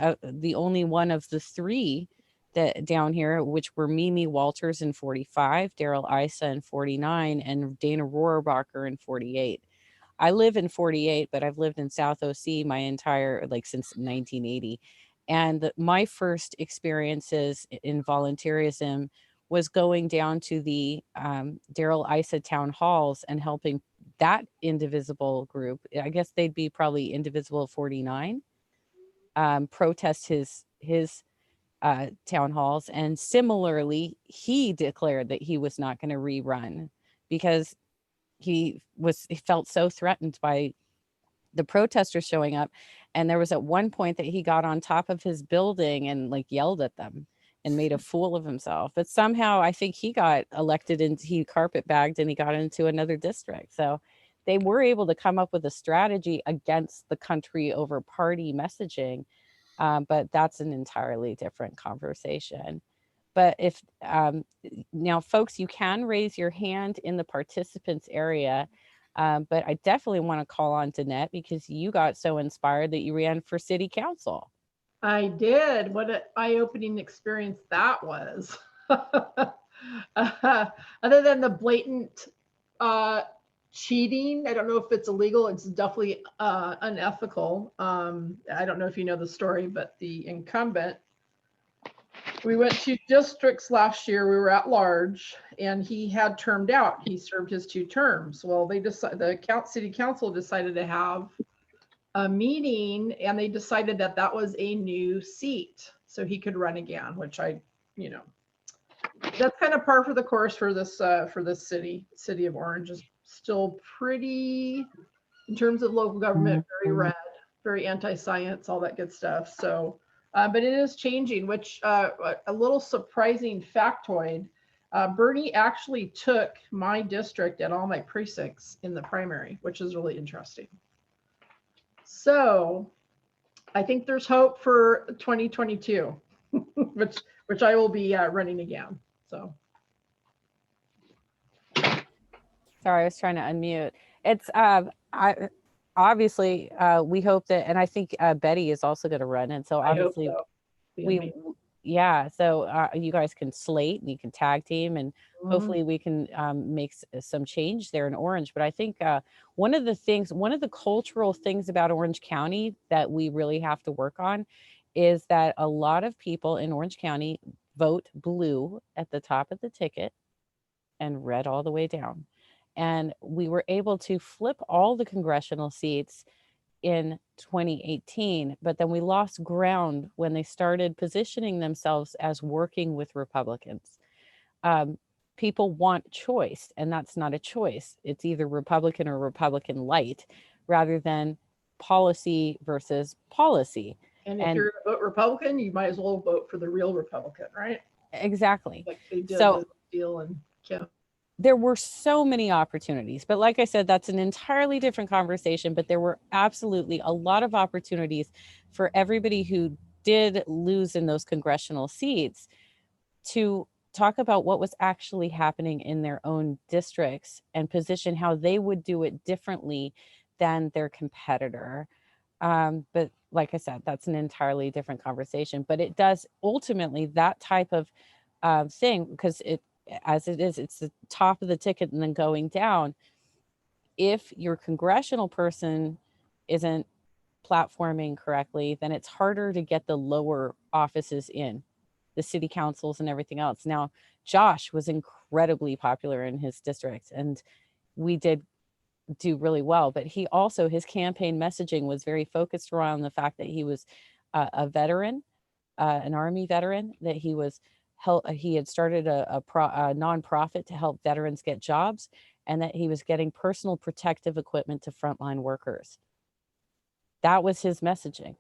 one of the three that down here, which were Mimi Walters in 45, Daryl Issa in 49, and Dana Rohrabacher in 48. I live in 48, but I've lived in South OC my entire, since 1980. And my first experiences in volunteerism was going down to the Daryl Issa town halls and helping that Indivisible group. I guess they'd be probably Indivisible 49, protest his town halls. And similarly, he declared that he was not going to rerun because he felt so threatened by the protesters showing up. And there was at one point that he got on top of his building and yelled at them and made a fool of himself. But somehow I think he got elected and he carpet bagged and he got into another district. So they were able to come up with a strategy against the country over party messaging. But that's an entirely different conversation. But if now, folks, you can raise your hand in the participants area. But I definitely want to call on Danette because you got so inspired that you ran for city council. I did. What an eye-opening experience that was. Other than the blatant cheating, I don't know if it's illegal. It's definitely unethical. I don't know if you know the story, but the incumbent, we went to districts last year. We were at large, and he had termed out. He served his 2 terms. Well, they decided, the city council decided to have a meeting, and they decided that that was a new seat, so he could run again. Which that's kind of par for the course for this city. City of Orange is still pretty, in terms of local government, very red, very anti-science, all that good stuff. So, but it is changing, which a little surprising factoid, Bernie actually took my district and all my precincts in the primary, which is really interesting. So I think there's hope for 2022, which I will be running again. So. Sorry, I was trying to unmute. It's obviously we hope that, and I think Betty is also going to run, and so obviously so you guys can slate and you can tag team, and hopefully we can make some change there in Orange. But I think one of the cultural things about Orange County that we really have to work on is that a lot of people in Orange County vote blue at the top of the ticket and red all the way down. And we were able to flip all the congressional seats in 2018, but then we lost ground when they started positioning themselves as working with Republicans. People want choice, and that's not a choice. It's either Republican or Republican light, rather than policy versus policy. And if you're going to vote Republican, you might as well vote for the real Republican, right? Exactly. Like they did So, with Steele and Kim. There were so many opportunities, but like I said, that's an entirely different conversation. But there were absolutely a lot of opportunities for everybody who did lose in those congressional seats to talk about what was actually happening in their own districts and position how they would do it differently than their competitor. But like I said, that's an entirely different conversation. But it does ultimately, that type of thing, because it's the top of the ticket and then going down. If your congressional person isn't platforming correctly, then it's harder to get the lower offices in, the city councils and everything else. Now, Josh was incredibly popular in his district, and we did do really well, but he also, his campaign messaging was very focused around the fact that he was a veteran, an Army veteran, that he had started a nonprofit to help veterans get jobs, and that he was getting personal protective equipment to frontline workers. That was his messaging.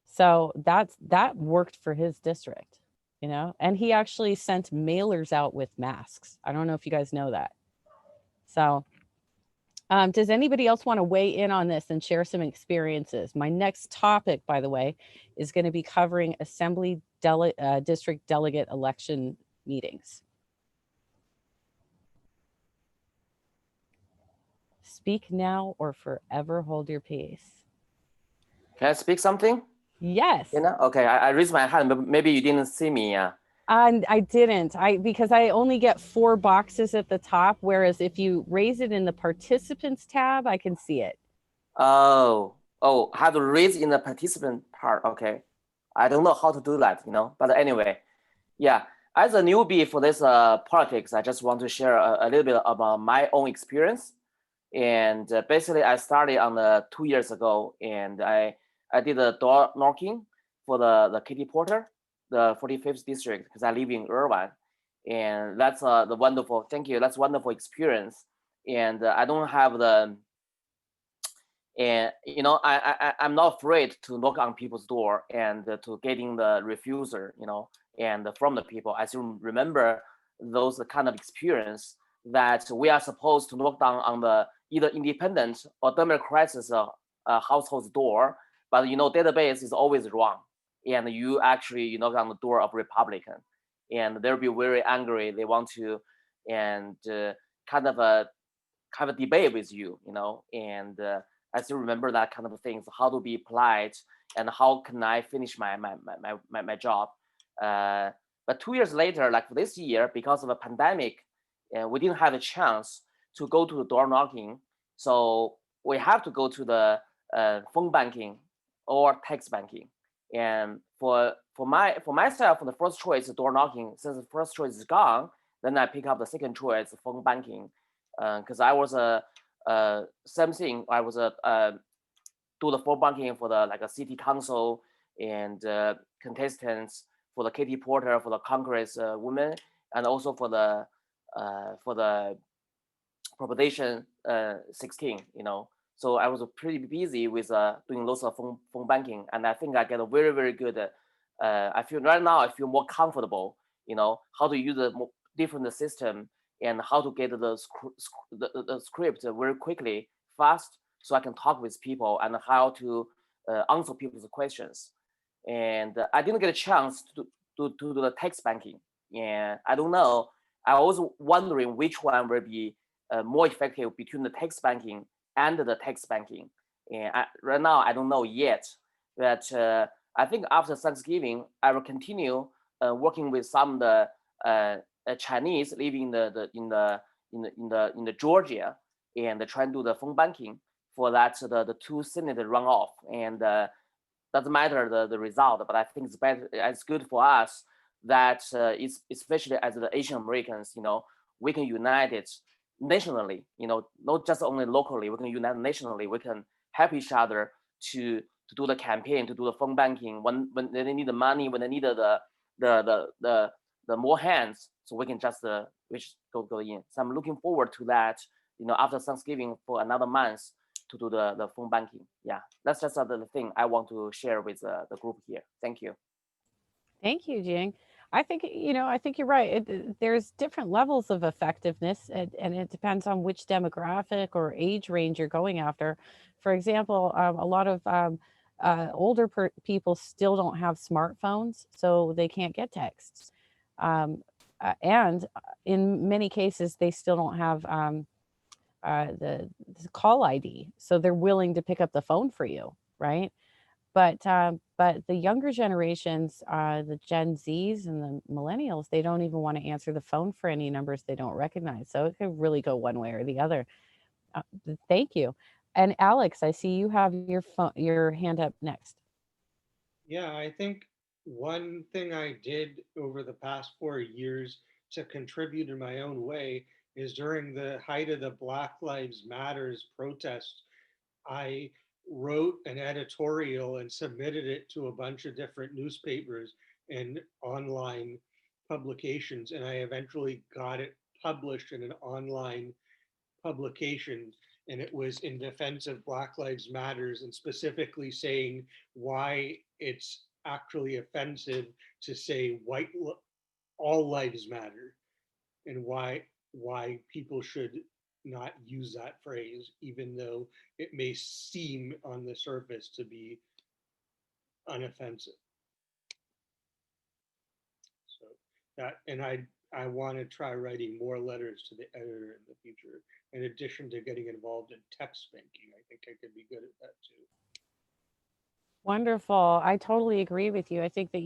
So that worked for his district, and he actually sent mailers out with masks. I don't know if you guys know that. So does anybody else want to weigh in on this and share some experiences? My next topic, by the way, is going to be covering assembly district delegate election meetings. Speak now or forever hold your peace. Can I speak something? Yes. Okay, I raised my hand, but maybe you didn't see me. I didn't. Because I only get 4 boxes at the top, whereas if you raise it in the participants tab, I can see it. Oh, have to raise in the participant part. Okay, I don't know how to do that, But anyway, yeah. As a newbie for this politics, I just want to share a little bit about my own experience. And basically, I started on 2 years ago, and I did a door knocking for the Katy Porter, the 45th district, because I live in Irvine, and that's the wonderful. Thank you. That's wonderful experience, and I don't have and I'm not afraid to knock on people's door and to getting the refuser, and from the people. I still remember those kind of experience that we are supposed to knock down on the either independent or Democrats' household's door but database is always wrong, and you actually knock on the door of Republican, and they'll be very angry. They want to and kind of a debate with you, and I still remember that kind of things, how to be polite and how can I finish my job. But 2 years later, like this year, because of a pandemic, we didn't have a chance to go to the door knocking. So we have to go to the phone banking or text banking. And for myself, the first choice is door knocking. Since the first choice is gone, then I pick up the second choice, phone banking, because I was same thing. I was do the phone banking for the like a city council and contestants, for the Katie Porter, for the Congress women, and also for the Proposition 16. So I was pretty busy with doing lots of phone banking, and I think I get a very, very good. I feel right now I feel more comfortable. How to use the different system and how to get the script very quickly, fast, so I can talk with people and how to answer people's questions. And I didn't get a chance to do the text banking. And I don't know. I was wondering which one will be more effective between the text banking and the text banking. And right now, I don't know yet. But I think after Thanksgiving, I will continue working with some of the Chinese living in the Georgia, and try and do the phone banking for that the two Senate runoff. And doesn't matter the result, but I think it's better. It's good for us that it's especially as the Asian Americans, we can unite it nationally. Not just only locally. We can unite nationally. We can help each other to do the campaign, to do the phone banking when they need the money, when they need the more hands, so we can just go in. So I'm looking forward to that. After Thanksgiving for another month to do the phone banking. Yeah, that's just the thing I want to share with the group here. Thank you. Thank you, Jing. I think, I think you're right. There's different levels of effectiveness, and it depends on which demographic or age range you're going after. For example, a lot of older people still don't have smartphones, so they can't get texts. And in many cases, they still don't have the call ID, so they're willing to pick up the phone for you, right? But the younger generations, the Gen Zs and the millennials, they don't even want to answer the phone for any numbers they don't recognize. So it could really go one way or the other. Thank you. And Alex, I see you have your hand up next. Yeah, I think one thing I did over the past 4 years to contribute in my own way is during the height of the Black Lives Matters protests, I wrote an editorial and submitted it to a bunch of different newspapers and online publications. And I eventually got it published in an online publication. And it was in defense of Black Lives Matters, and specifically saying why it's actually offensive to say all lives matter, and why people should not use that phrase, even though it may seem on the surface to be unoffensive. So that, and I want to try writing more letters to the editor in the future, in addition to getting involved in text banking. I think I could be good at that too. Wonderful. I totally agree with you. I think that,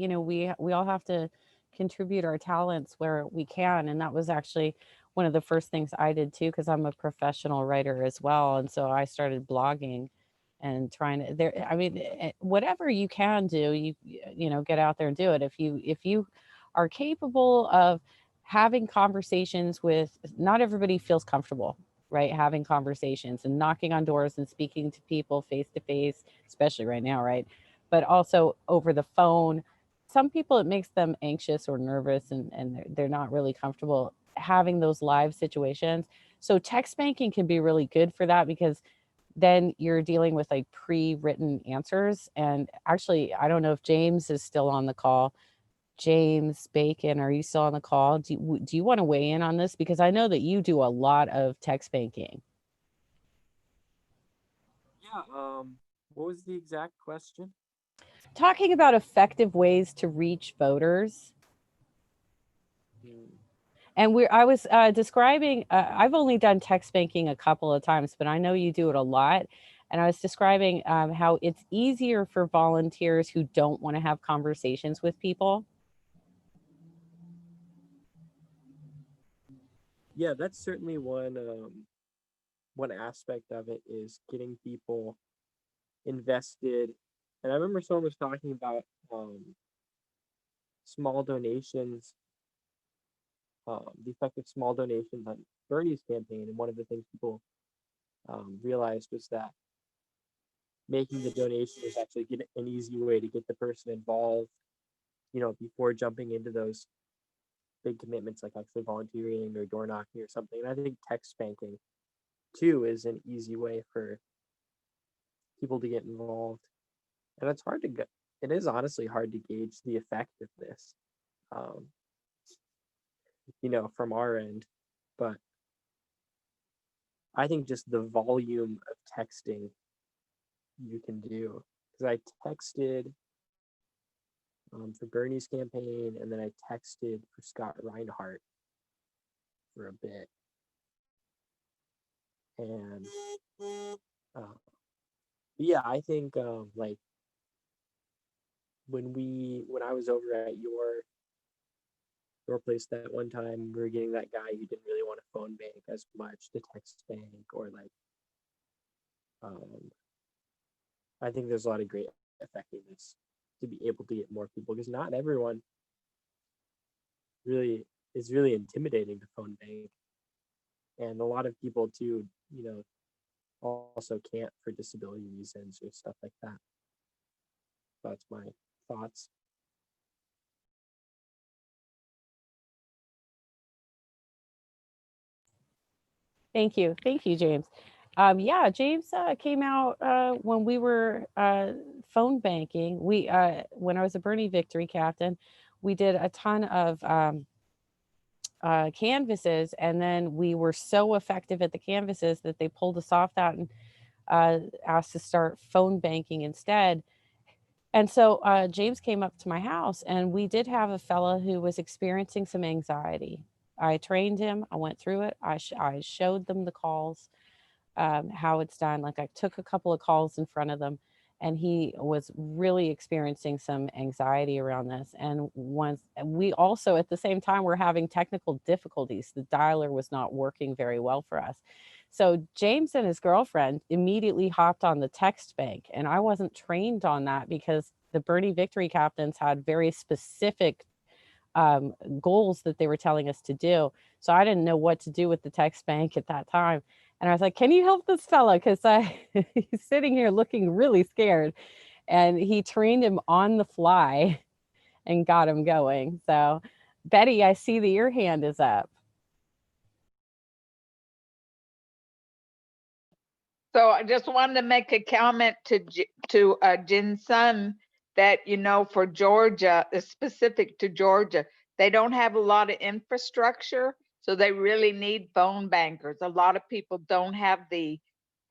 we all have to contribute our talents where we can. And that was actually one of the first things I did too, because I'm a professional writer as well. And so I started blogging and trying to whatever you can do, get out there and do it. If you are capable of having conversations with, not everybody feels comfortable, right? Having conversations and knocking on doors and speaking to people face to face, especially right now, right? But also over the phone. Some people, it makes them anxious or nervous, and they're not really comfortable having those live situations. So text banking can be really good for that, because then you're dealing with like pre-written answers. And actually, I don't know if James is still on the call. James Bacon, are you still on the call? Do you want to weigh in on this? Because I know that you do a lot of text banking. Yeah, What was the exact question? Talking about effective ways to reach voters. Hmm. And I was describing, I've only done text banking a couple of times, but I know you do it a lot. And I was describing how it's easier for volunteers who don't want to have conversations with people. Yeah, that's certainly one aspect of it is getting people invested. And I remember someone was talking about small donations, the effect of small donations on Bernie's campaign. And one of the things people realized was that making the donation is actually an easy way to get the person involved, before jumping into those big commitments like actually volunteering or door knocking or something. And I think text banking too is an easy way for people to get involved. And it's hard to get, it is honestly hard to gauge the effectiveness, um, from our end. But I think just the volume of texting you can do, because I texted for Bernie's campaign, and then I texted for Scott Reinhardt for a bit. And yeah, I think like when I was over at your place that one time, we were getting that guy who didn't really want to phone bank as much to text bank, or like I think there's a lot of great effectiveness to be able to get more people, because not everyone really is really intimidating to phone bank, and a lot of people too, also can't for disability reasons or stuff like that. That's my thoughts. Thank you. Thank you, James. Yeah, James came out when we were phone banking. When I was a Bernie victory captain, we did a ton of canvases, and then we were so effective at the canvases that they pulled us off that and asked to start phone banking instead. And so James came up to my house, and we did have a fella who was experiencing some anxiety. I trained him. I went through it. I showed them the calls, how it's done. Like I took a couple of calls in front of them, and he was really experiencing some anxiety around this. And once we also at the same time were having technical difficulties, the dialer was not working very well for us. So James and his girlfriend immediately hopped on the text bank, and I wasn't trained on that because the Bernie victory captains had very specific goals that they were telling us to do. So I didn't know what to do with the text bank at that time. And I was like, can you help this fella? Because he's sitting here looking really scared. And he trained him on the fly and got him going. So, Betty, I see that your hand is up. So I just wanted to make a comment to Jin Sun that, for Georgia, specific to Georgia, they don't have a lot of infrastructure, so they really need phone bankers. A lot of people don't have the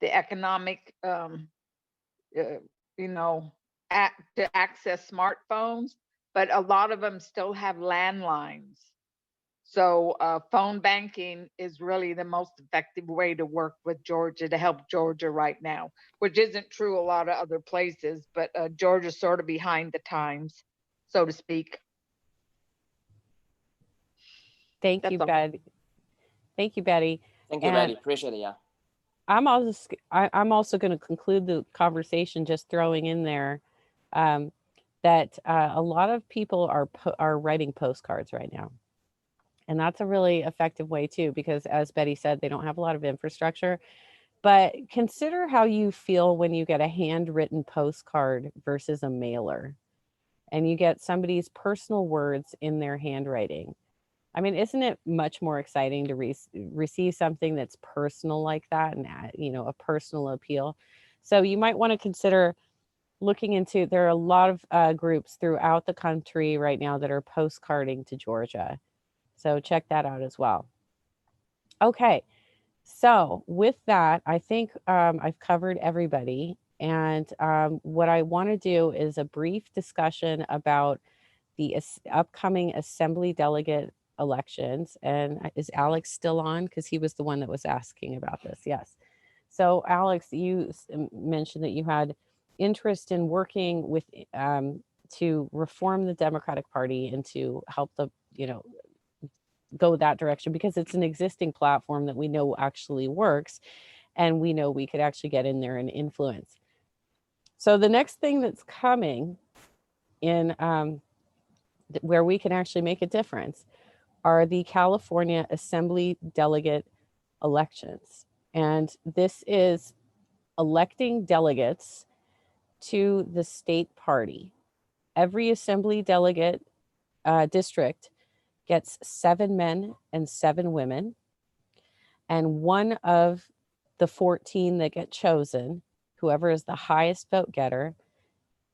economic, to access smartphones, but a lot of them still have landlines. So phone banking is really the most effective way to work with Georgia, to help Georgia right now, which isn't true a lot of other places, but Georgia's sort of behind the times, so to speak. Thank you, Betty. Thank you, Betty. Thank you, Betty. Appreciate it. Yeah. I'm also going to conclude the conversation just throwing in there that a lot of people are writing postcards right now. And that's a really effective way too, because as Betty said, they don't have a lot of infrastructure. But consider how you feel when you get a handwritten postcard versus a mailer, and you get somebody's personal words in their handwriting. I mean, isn't it much more exciting to receive something that's personal like that, and a personal appeal? So you might want to consider looking into. There are a lot of groups throughout the country right now that are postcarding to Georgia. So check that out as well. Okay, so with that, I think I've covered everybody. And what I want to do is a brief discussion about the upcoming assembly delegate elections. And is Alex still on? Because he was the one that was asking about this. Yes. So Alex, you mentioned that you had interest in working with to reform the Democratic Party and to help the, go that direction, because it's an existing platform that we know actually works, and we know we could actually get in there and influence. So the next thing that's coming in where we can actually make a difference are the California Assembly delegate elections. And this is electing delegates to the state party. Every assembly delegate district gets 7 men and 7 women. And one of the 14 that get chosen, whoever is the highest vote getter,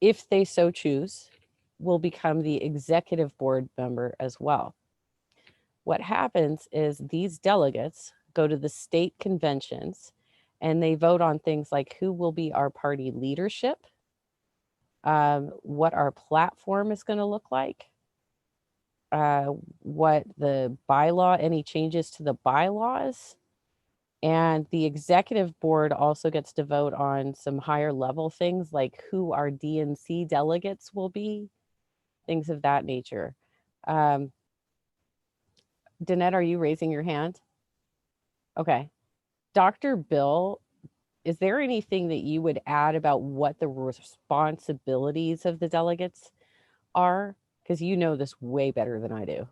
if they so choose, will become the executive board member as well. What happens is these delegates go to the state conventions and they vote on things like who will be our party leadership, what our platform is going to look like, what the bylaw, any changes to the bylaws. And the executive board also gets to vote on some higher level things like who our DNC delegates will be, things of that nature. Danette, are you raising your hand? Okay. Dr. Bill, is there anything that you would add about what the responsibilities of the delegates are? Because you know this way better than I do.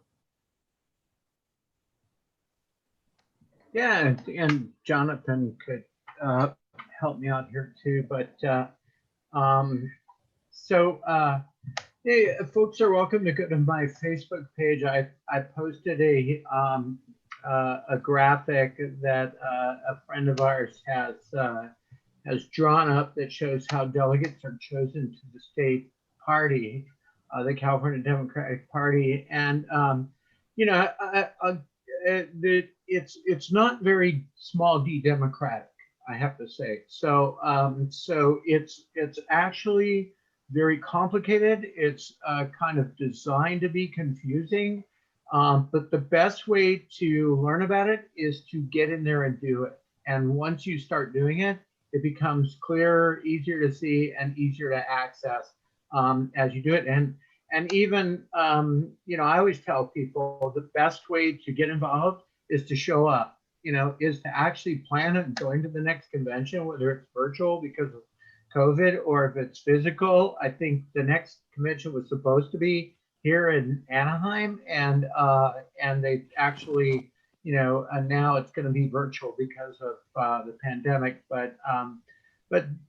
Yeah, and Jonathan could help me out here too. But hey, folks are welcome to go to my Facebook page. I posted a graphic that a friend of ours has drawn up that shows how delegates are chosen to the state party, the California Democratic Party, and it's not very small d democratic, I have to say. So it's actually very complicated. It's kind of designed to be confusing, but the best way to learn about it is to get in there and do it. And once you start doing it, it becomes clearer, easier to see, and easier to access as you do it. And even, I always tell people the best way to get involved is to show up, is to actually plan it and going to the next convention, whether it's virtual because of COVID or if it's physical. I think the next convention was supposed to be here in Anaheim, and they actually, now it's going to be virtual because of the pandemic. But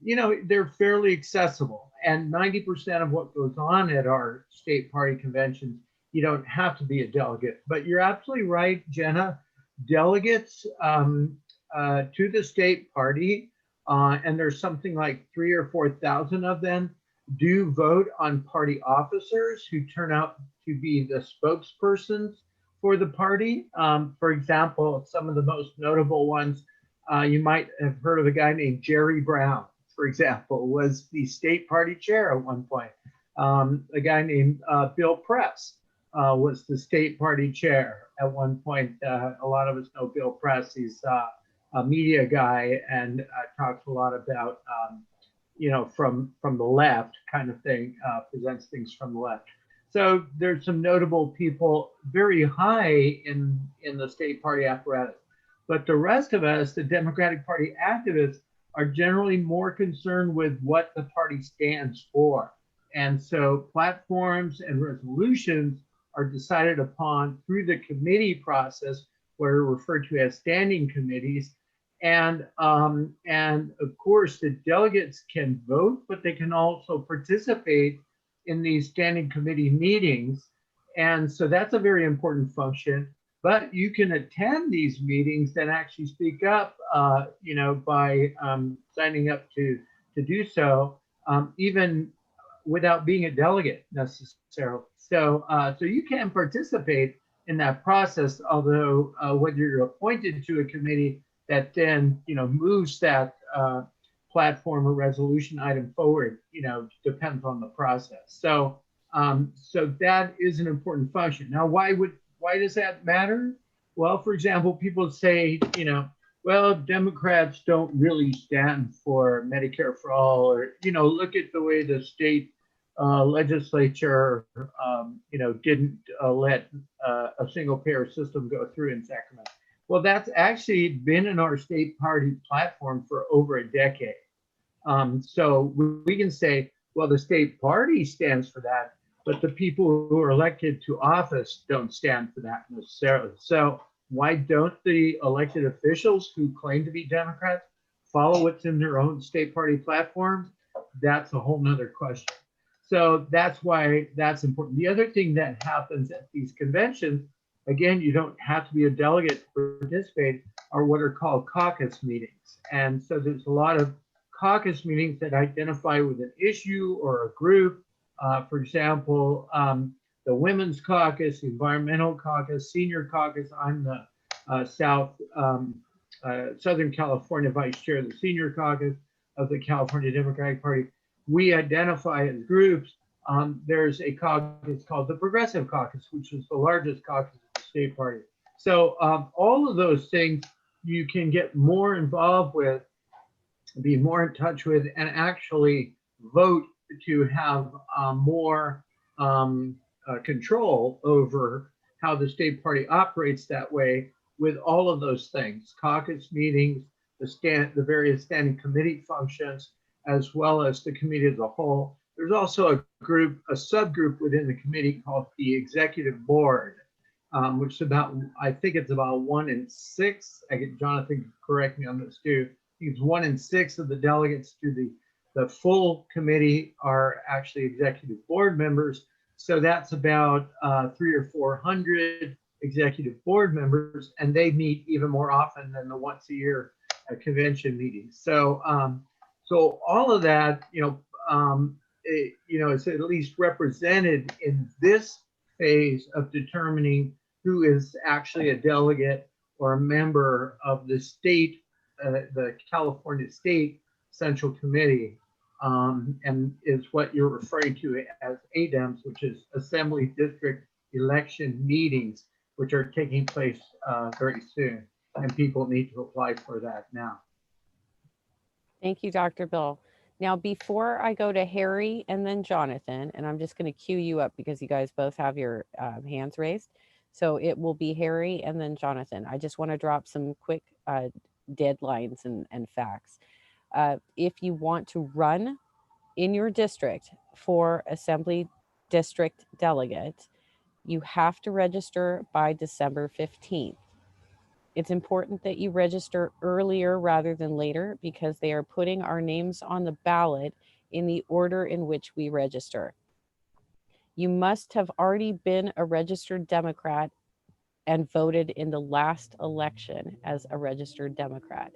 they're fairly accessible, and 90% of what goes on at our state party conventions, you don't have to be a delegate. But you're absolutely right, Jenna. Delegates to the state party, and there's something like 3,000 or 4,000 of them, do vote on party officers who turn out to be the spokespersons for the party. For example, some of the most notable ones, you might have heard of a guy named Jerry Brown, for example, was the state party chair at one point. A guy named Bill Press was the state party chair at one point. A lot of us know Bill Press. He's a media guy and talks a lot about, from the left kind of thing, presents things from the left. So there's some notable people very high in the state party apparatus. But the rest of us, the Democratic Party activists, are generally more concerned with what the party stands for. And so platforms and resolutions are decided upon through the committee process, what are referred to as standing committees. And of course, the delegates can vote, but they can also participate in these standing committee meetings. And so that's a very important function. But you can attend these meetings and actually speak up, by signing up to do so, even without being a delegate necessarily. So you can participate in that process, although whether you're appointed to a committee that then moves that platform or resolution item forward, depends on the process. So so that is an important function. Now, why does that matter? Well, for example, people say, well, Democrats don't really stand for Medicare for all, or, look at the way the state legislature, didn't let a single payer system go through in Sacramento. Well, that's actually been in our state party platform for over a decade. So we can say, well, the state party stands for that, but the people who are elected to office don't stand for that necessarily. So why don't the elected officials who claim to be Democrats follow what's in their own state party platforms? That's a whole nother question. So that's why that's important. The other thing that happens at these conventions, again, you don't have to be a delegate to participate, are what are called caucus meetings. And so there's a lot of caucus meetings that identify with an issue or a group. For example, the Women's Caucus, the Environmental Caucus, Senior Caucus. I'm the Southern California Vice Chair of the Senior Caucus of the California Democratic Party. We identify as groups. There's a caucus called the Progressive Caucus, which is the largest caucus of the state party. So all of those things you can get more involved with, be more in touch with, and actually vote to have more control over how the state party operates that way, with all of those things: caucus meetings, the various standing committee functions, as well as the committee as a whole. There's also a subgroup within the committee called the executive board, which is I think it's about 1 in 6. Jonathan, correct me on this too. I think it's 1 in 6 of the delegates to the full committee are actually executive board members. So that's about 300 or 400 executive board members, and they meet even more often than the once a year convention meetings. So so all of that, is at least represented in this phase of determining who is actually a delegate or a member of the state, the California State Central Committee, and is what you're referring to as ADEMs, which is Assembly District Election Meetings, which are taking place very soon, and people need to apply for that now. Thank you, Dr. Bill. Now, before I go to Harry and then Jonathan, and I'm just going to cue you up because you guys both have your hands raised. So it will be Harry and then Jonathan. I just want to drop some quick deadlines and facts. If you want to run in your district for Assembly District Delegate, you have to register by December 15th. It's important that you register earlier rather than later because they are putting our names on the ballot in the order in which we register. You must have already been a registered Democrat and voted in the last election as a registered Democrat.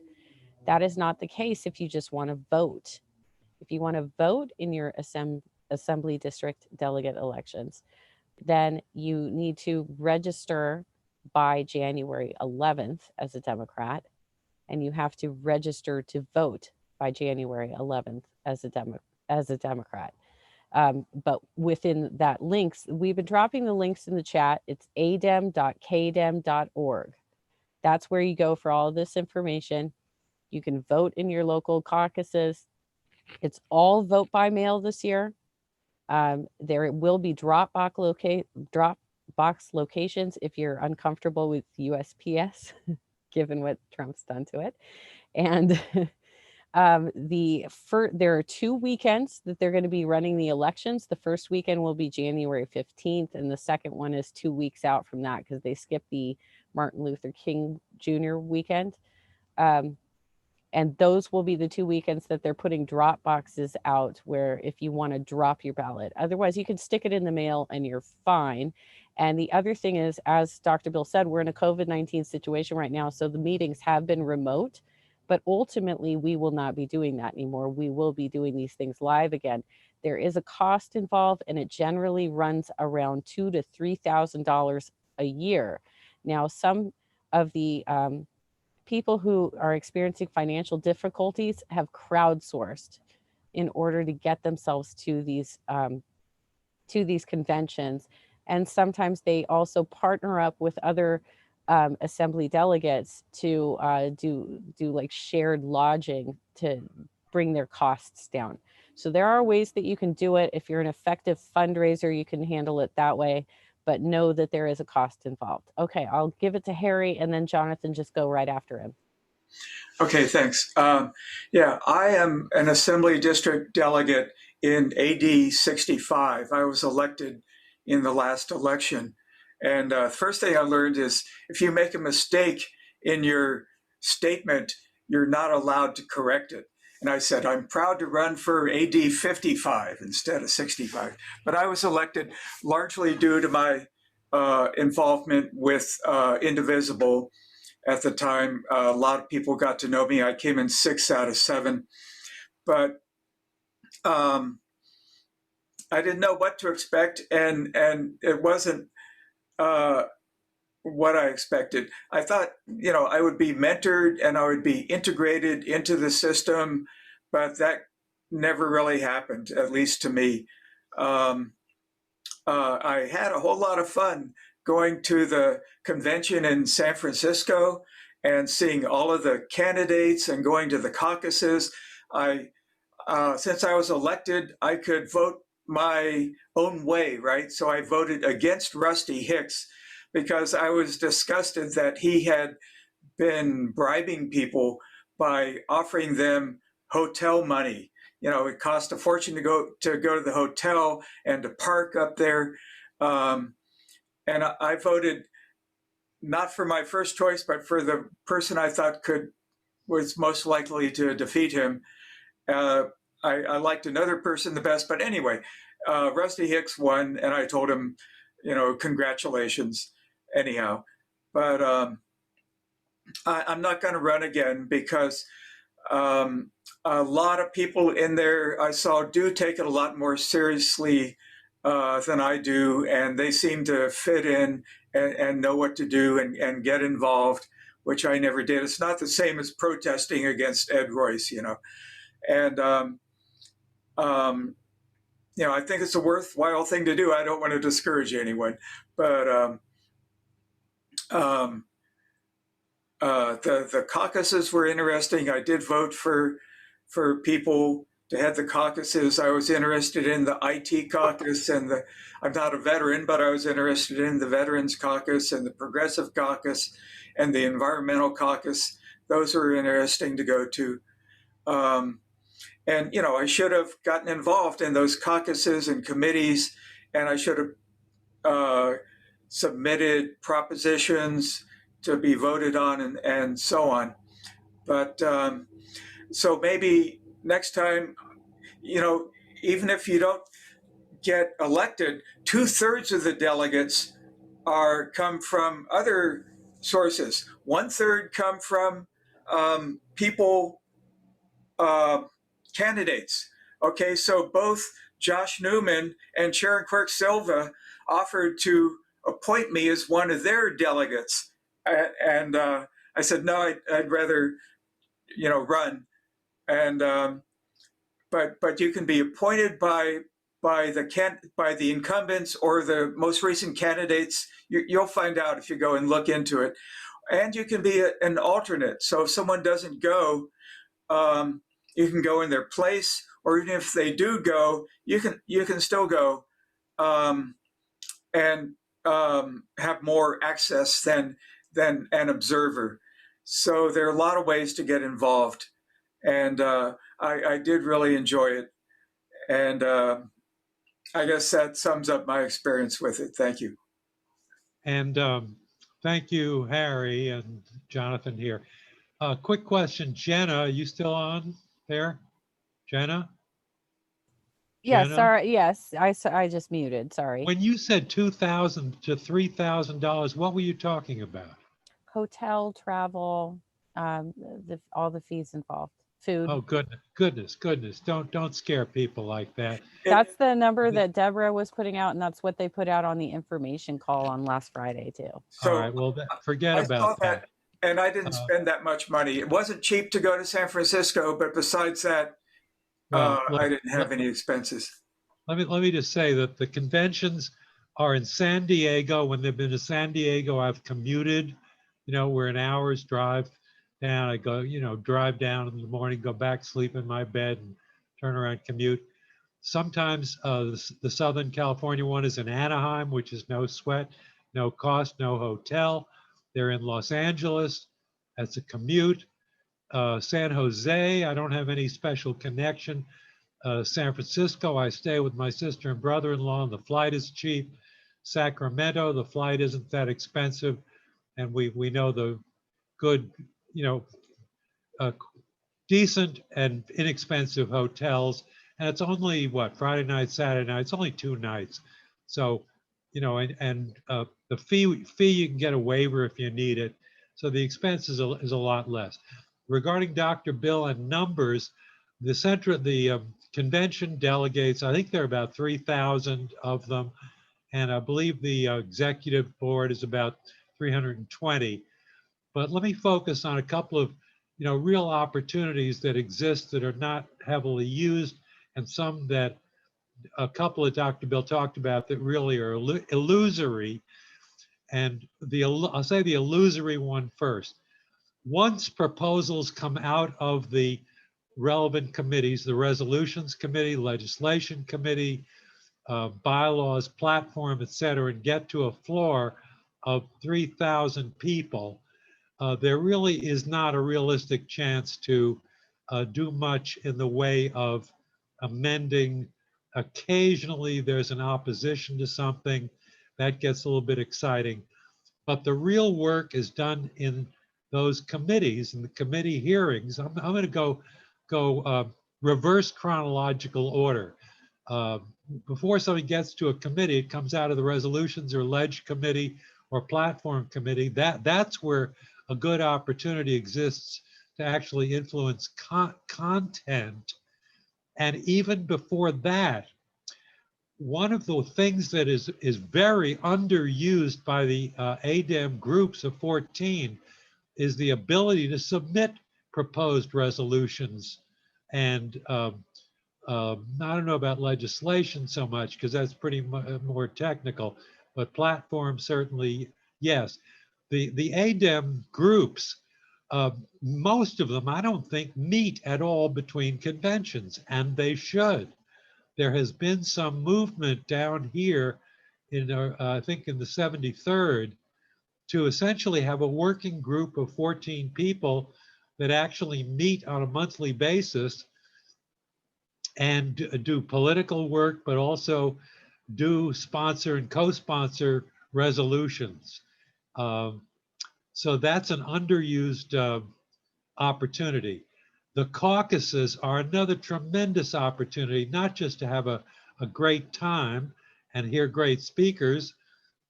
That is not the case if you just want to vote. If you want to vote in your Assembly District Delegate elections, then you need to register by January 11th as a Democrat, and you have to register to vote by January 11th as a Democrat. But within that links, we've been dropping the links in the chat. It's adem.kdem.org. That's where you go for all of this information. You can vote in your local caucuses. It's all vote by mail this year. There will be drop box locations if you're uncomfortable with USPS, given what Trump's done to it. And there are 2 weekends that they're going to be running the elections. The first weekend will be January 15th, and the second one is 2 weeks out from that because they skipped the Martin Luther King Jr. weekend. And those will be the 2 weekends that they're putting drop boxes out where if you want to drop your ballot. Otherwise, you can stick it in the mail and you're fine. And the other thing is, as Dr. Bill said, we're in a COVID-19 situation right now, so the meetings have been remote. But ultimately, we will not be doing that anymore. We will be doing these things live again. There is a cost involved, and it generally runs around $2,000 to $3,000 a year. Now, some of the people who are experiencing financial difficulties have crowdsourced in order to get themselves to these conventions. And sometimes they also partner up with other assembly delegates to do like shared lodging to bring their costs down. So there are ways that you can do it. If you're an effective fundraiser, you can handle it that way, but know that there is a cost involved. Okay, I'll give it to Harry, and then Jonathan, just go right after him. Okay, thanks. Yeah, I am an assembly district delegate in AD 65. I was elected in the last election. And first thing I learned is if you make a mistake in your statement, you're not allowed to correct it. And I said, I'm proud to run for AD 55 instead of 65. But I was elected largely due to my involvement with Indivisible. At the time, a lot of people got to know me. I came in 6 out of 7, but I didn't know what to expect, and it wasn't what I expected. I thought, I would be mentored and I would be integrated into the system, but that never really happened, at least to me. I had a whole lot of fun going to the convention in San Francisco and seeing all of the candidates and going to the caucuses. Since I was elected, I could vote my own way, right? So I voted against Rusty Hicks because I was disgusted that he had been bribing people by offering them hotel money. It cost a fortune to go to the hotel and to park up there. And I voted not for my first choice, but for the person I thought was most likely to defeat him. I liked another person the best, but anyway, Rusty Hicks won, and I told him, congratulations, anyhow. But I'm not going to run again because a lot of people in there I saw do take it a lot more seriously than I do, and they seem to fit in and know what to do and get involved, which I never did. It's not the same as protesting against Ed Royce, and I think it's a worthwhile thing to do. I don't want to discourage anyone, but the caucuses were interesting. I did vote for people to head the caucuses. I was interested in the IT caucus and I'm not a veteran, but I was interested in the Veterans Caucus and the Progressive Caucus and the Environmental Caucus. Those were interesting to go to. And, I should have gotten involved in those caucuses and committees, and I should have submitted propositions to be voted on and so on. But so maybe next time, even if you don't get elected, 2/3 of the delegates come from other sources. 1/3 come from people, candidates. Okay, so both Josh Newman and Sharon Quirk Silva offered to appoint me as one of their delegates. And I said, no, I'd rather, run. And but you can be appointed by the incumbents or the most recent candidates. You'll find out if you go and look into it. And you can be an alternate. So if someone doesn't go, you can go in their place, or even if they do go, you can still go and have more access than an observer. So there are a lot of ways to get involved, and I did really enjoy it. And I guess that sums up my experience with it. Thank you. And thank you, Harry and Jonathan here. Quick question, Jenna, are you still on there? Jenna? Yeah, Jenna? sorry. Yes, I just muted. Sorry. When you said $2,000 to $3,000, what were you talking about? Hotel, travel, all the fees involved, food. Oh, goodness. Don't scare people like that. That's the number that Deborah was putting out, and that's what they put out on the information call on last Friday too. So all right, well, forget about that. And I didn't Uh, spend that much money. It wasn't cheap to go to San Francisco, but besides that, well, I didn't have any expenses. let me just say that the conventions are in San Diego. When they've been to San Diego, I've commuted. You know, we're an hour's drive down. I go, you know, drive down in the morning, go back, sleep in my bed, and turn around, commute. Sometimes the Southern California one is in Anaheim, which is no sweat, no cost, no hotel. They're in Los Angeles. That's a commute. San Jose, I don't have any special connection. San Francisco, I stay with my sister and brother-in-law, and the flight is cheap. Sacramento, the flight isn't that expensive, and we know the good, you know, uh, decent and inexpensive hotels. And it's only what, Friday night, Saturday night, it's only 2 nights. So, you know, and the fee you can get a waiver if you need it. So the expense is a lot less. Regarding Dr. Bill and numbers, the convention delegates, I think there are about 3,000 of them. And I believe the executive board is about 320. But let me focus on a couple of, you know, real opportunities that exist that are not heavily used, and some that a couple of Dr. Bill talked about that really are illusory. And I'll say the illusory one first. Once proposals come out of the relevant committees, the resolutions committee, legislation committee, bylaws, platform, et cetera, and get to a floor of 3,000 people, there really is not a realistic chance to do much in the way of amending. Occasionally, there's an opposition to something that gets a little bit exciting, but the real work is done in those committees and the committee hearings. I'm going to go reverse chronological order. Uh, Before somebody gets to a committee, it comes out of the resolutions or ledge committee or platform committee. That's where a good opportunity exists to actually influence content. And even before that, one of the things that is very underused by the ADEM groups of 14 is the ability to submit proposed resolutions. And I don't know about legislation so much because that's pretty more technical, but platform certainly, yes. The ADEM groups, most of them, I don't think, meet at all between conventions, and they should. There has been some movement down here in, I think in the 73rd, to essentially have a working group of 14 people that actually meet on a monthly basis and do political work, but also do sponsor and co-sponsor resolutions. So that's an underused opportunity. The caucuses are another tremendous opportunity, not just to have a great time and hear great speakers,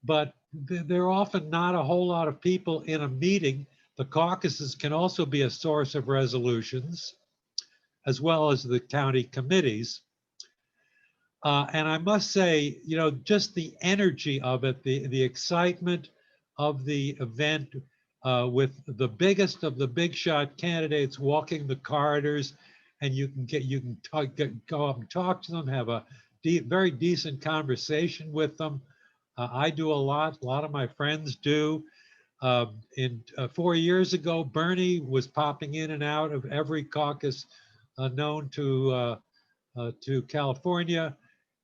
but there are often not a whole lot of people in a meeting. The caucuses can also be a source of resolutions, as well as the county committees. And I must say, you know, just the energy of it, the excitement of the event, with the biggest of the big shot candidates walking the corridors, and you can go up and talk to them, have a very decent conversation with them. I do a lot of my friends do. 4 years ago, Bernie was popping in and out of every caucus known to California.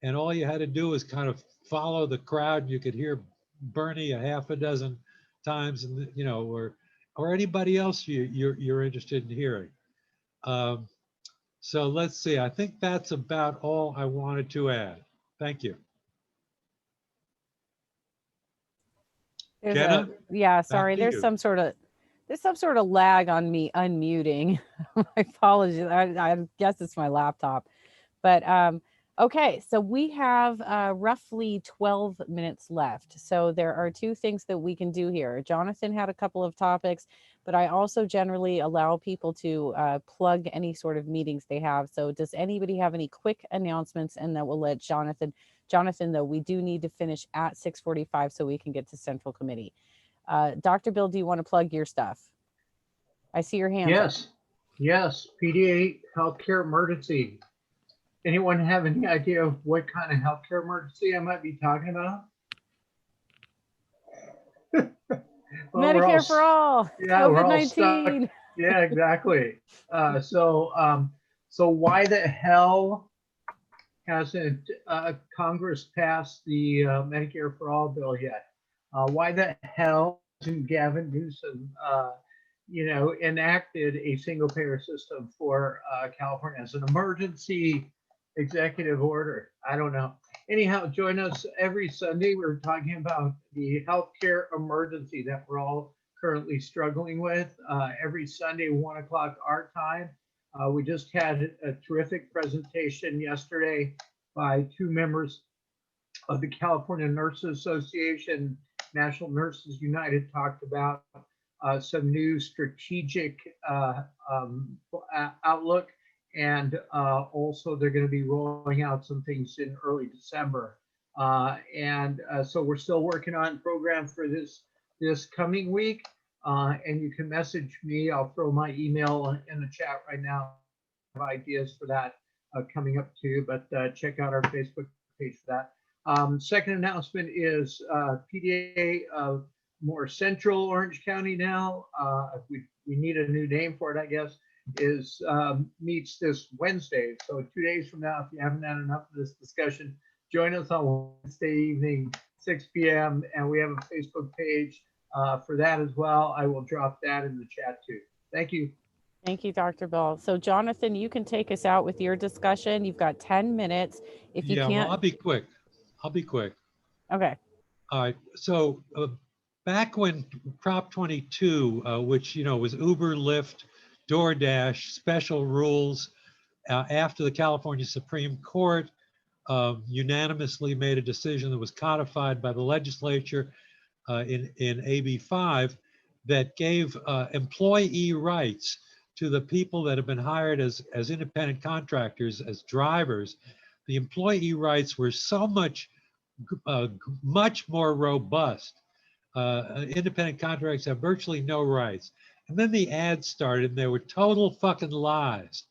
And all you had to do was kind of follow the crowd, and you could hear Bernie a half a dozen times, and you know, or anybody else you're interested in hearing. So let's see. I think that's about all I wanted to add. Thank you. There's Jenna, yeah, back sorry, to you. there's some sort of lag on me unmuting. My apologies. I guess it's my laptop. But okay, so we have roughly 12 minutes left. So there are two things that we can do here. Jonathan had a couple of topics, but I also generally allow people to plug any sort of meetings they have. So does anybody have any quick announcements? And then we'll let Jonathan, though, we do need to finish at 6:45 so we can get to Central Committee. Dr. Bill, do you want to plug your stuff? I see your hands up. Yes, yes, PDA healthcare emergency. Anyone have any idea of what kind of healthcare emergency I might be talking about? Well, Medicare for all, yeah, we're all stuck. COVID-19. Yeah, exactly. So why the hell hasn't Congress passed the Medicare for all bill yet? Why the hell hasn't Gavin Newsom, enacted a single payer system for California as an emergency executive order? I don't know. Anyhow, join us every Sunday. We're talking about the healthcare emergency that we're all currently struggling with. Every Sunday, 1 o'clock our time. We just had a terrific presentation yesterday by two members of the California Nurses Association. National Nurses United talked about some new strategic outlook, and also they're going to be rolling out some things in early December. So we're still working on programs for this coming week, and you can message me. I'll throw my email in the chat right now. Ideas for that coming up too, but check out our Facebook page for that. Second announcement is PDA of more central Orange County now. We need a new name for it, I guess, is meets this Wednesday. So 2 days from now, if you haven't had enough of this discussion, join us on Wednesday evening, 6 p.m. And we have a Facebook page for that as well. I will drop that in the chat too. Thank you. Thank you, Dr. Bill. So Jonathan, you can take us out with your discussion. You've got 10 minutes. If you Yeah, can't. well, I'll be quick. Okay. All right. So back when Prop 22, which, was Uber, Lyft, DoorDash, special rules, after the California Supreme Court unanimously made a decision that was codified by the legislature in AB 5 that gave employee rights to the people that have been hired as independent contractors, as drivers. The employee rights were so much more robust. Independent contractors have virtually no rights. And then the ads started, and they were total fucking lies.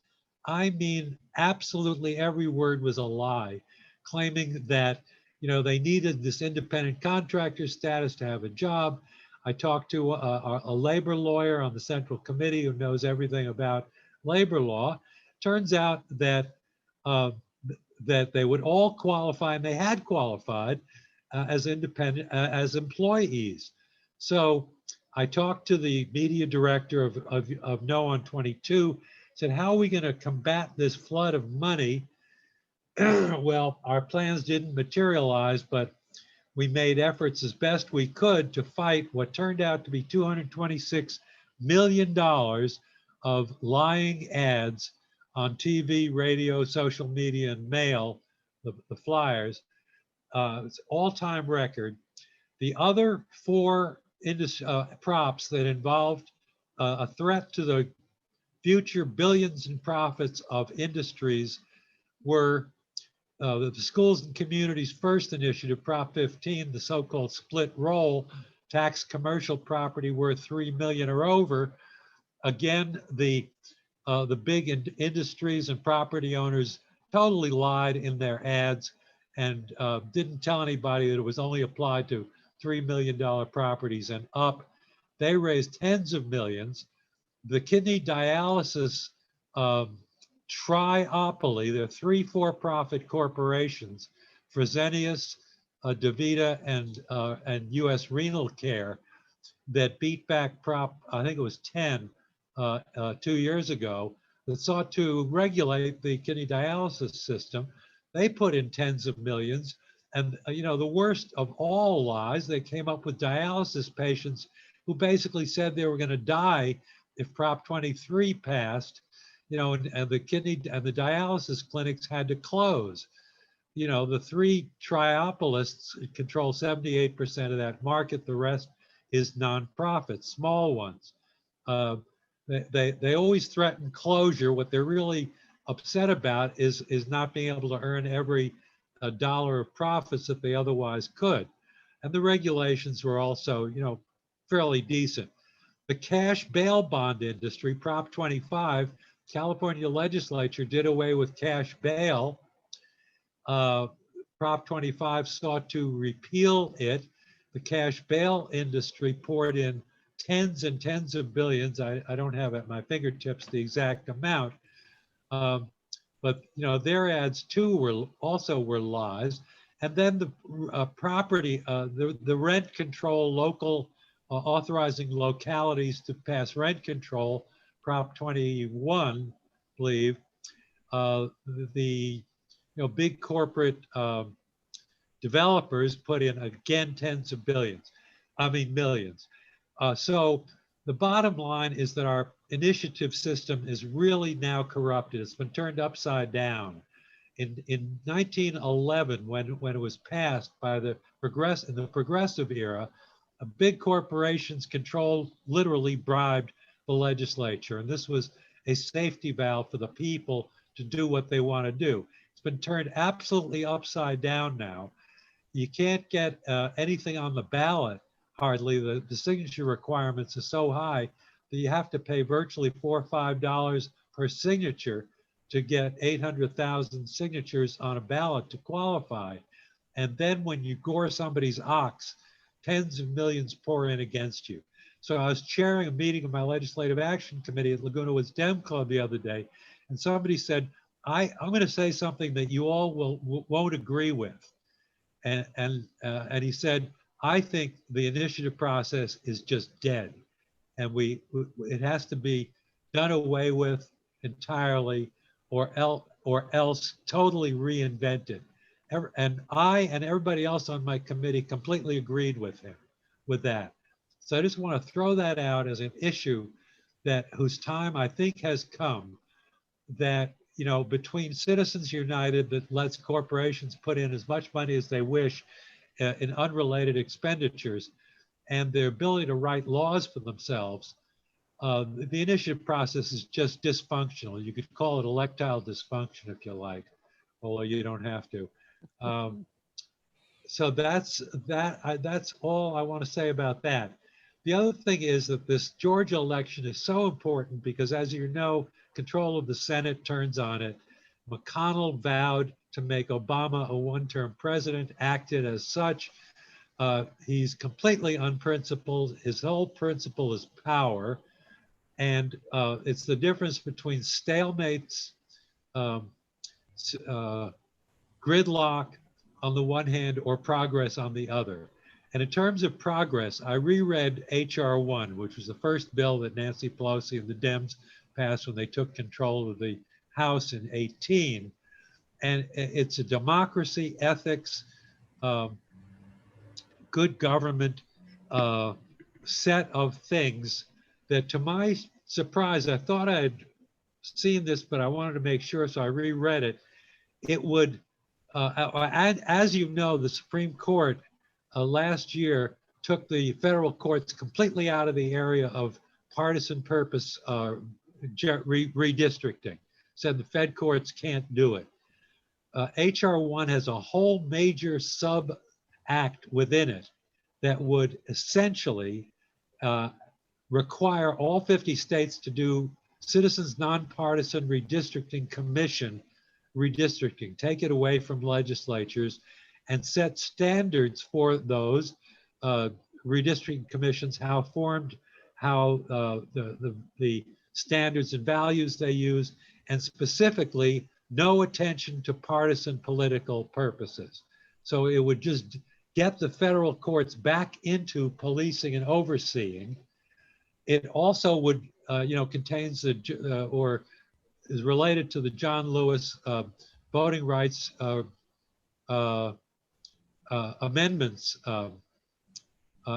I mean, absolutely every word was a lie, claiming that, they needed this independent contractor status to have a job. I talked to a labor lawyer on the Central Committee who knows everything about labor law. Turns out that that they would all qualify, and they had qualified as independent, as employees. So I talked to the media director of No on 22, said, how are we going to combat this flood of money? Well, our plans didn't materialize, but we made efforts as best we could to fight what turned out to be $226 million of lying ads on TV, radio, social media, and mail, the flyers. It's all-time record. The other four props that involved a threat to the future billions in profits of industries were the Schools and Communities First Initiative, Prop 15, the so-called split roll, tax commercial property worth $3 million or over. Again, the big industries and property owners totally lied in their ads and didn't tell anybody that it was only applied to $3 million properties and up. They raised tens of millions. The kidney dialysis triopoly, there are three for-profit corporations, Fresenius, DaVita, and US Renal Care, that beat back Prop, I think it was 10 2 years ago, that sought to regulate the kidney dialysis system. They put in tens of millions. And, the worst of all lies, they came up with dialysis patients who basically said they were going to die if Prop 23 passed, and the kidney and the dialysis clinics had to close. The three triopolists control 78% of that market. The rest is nonprofit, small ones. They always threaten closure. What they're really upset about is not being able to earn every dollar of profits that they otherwise could. And the regulations were also, fairly decent. the cash bail bond industry, Prop 25, California legislature did away with cash bail. Prop 25 sought to repeal it. The cash bail industry poured in tens and tens of billions. I don't have at my fingertips the exact amount. But their ads too were lies. And then the property, the rent control local authorizing localities to pass rent control, Prop 21, I believe, the big corporate developers put in again tens of billions, millions. So the bottom line is that our initiative system is really now corrupted. It's been turned upside down. In 1911, when it was passed by the progressive era, big corporations controlled, literally bribed the legislature, and this was a safety valve for the people to do what they want to do. It's been turned absolutely upside down now. You can't get anything on the ballot, hardly. The signature requirements are so high that you have to pay virtually $4 or $5 per signature to get 800,000 signatures on a ballot to qualify. And then when you gore somebody's ox, tens of millions pour in against you. So I was chairing a meeting of my legislative action committee at Laguna Woods Dem Club the other day, and somebody said, I'm going to say something that you all won't agree with. And he said, I think the initiative process is just dead, and it has to be done away with entirely, or else totally reinvented. And I and everybody else on my committee completely agreed with him with that. So I just want to throw that out as an issue whose time I think has come, that between Citizens United that lets corporations put in as much money as they wish in unrelated expenditures, and their ability to write laws for themselves, the initiative process is just dysfunctional. You could call it electile dysfunction if you like, although you don't have to. So that's all I want to say about that. The other thing is that this Georgia election is so important because, as you know, control of the Senate turns on it. McConnell vowed to make Obama a one-term president, acted as such. He's completely unprincipled. His whole principle is power. And it's the difference between stalemates, gridlock on the one hand, or progress on the other. And in terms of progress, I reread H.R. 1, which was the first bill that Nancy Pelosi and the Dems passed when they took control of the House in 2018. And it's a democracy, ethics, good government set of things that, to my surprise, I thought I had seen this, but I wanted to make sure, so I reread it. It would, as you know, the Supreme Court last year took the federal courts completely out of the area of partisan purpose redistricting, said the Fed courts can't do it. H.R. 1 has a whole major sub-act within it that would essentially require all 50 states to do Citizens Nonpartisan Redistricting Commission redistricting, take it away from legislatures, and set standards for those redistricting commissions, how formed, how the standards and values they use, and specifically no attention to partisan political purposes. So it would just get the federal courts back into policing and overseeing. It also would, contains or is related to the John Lewis Voting Rights Amendments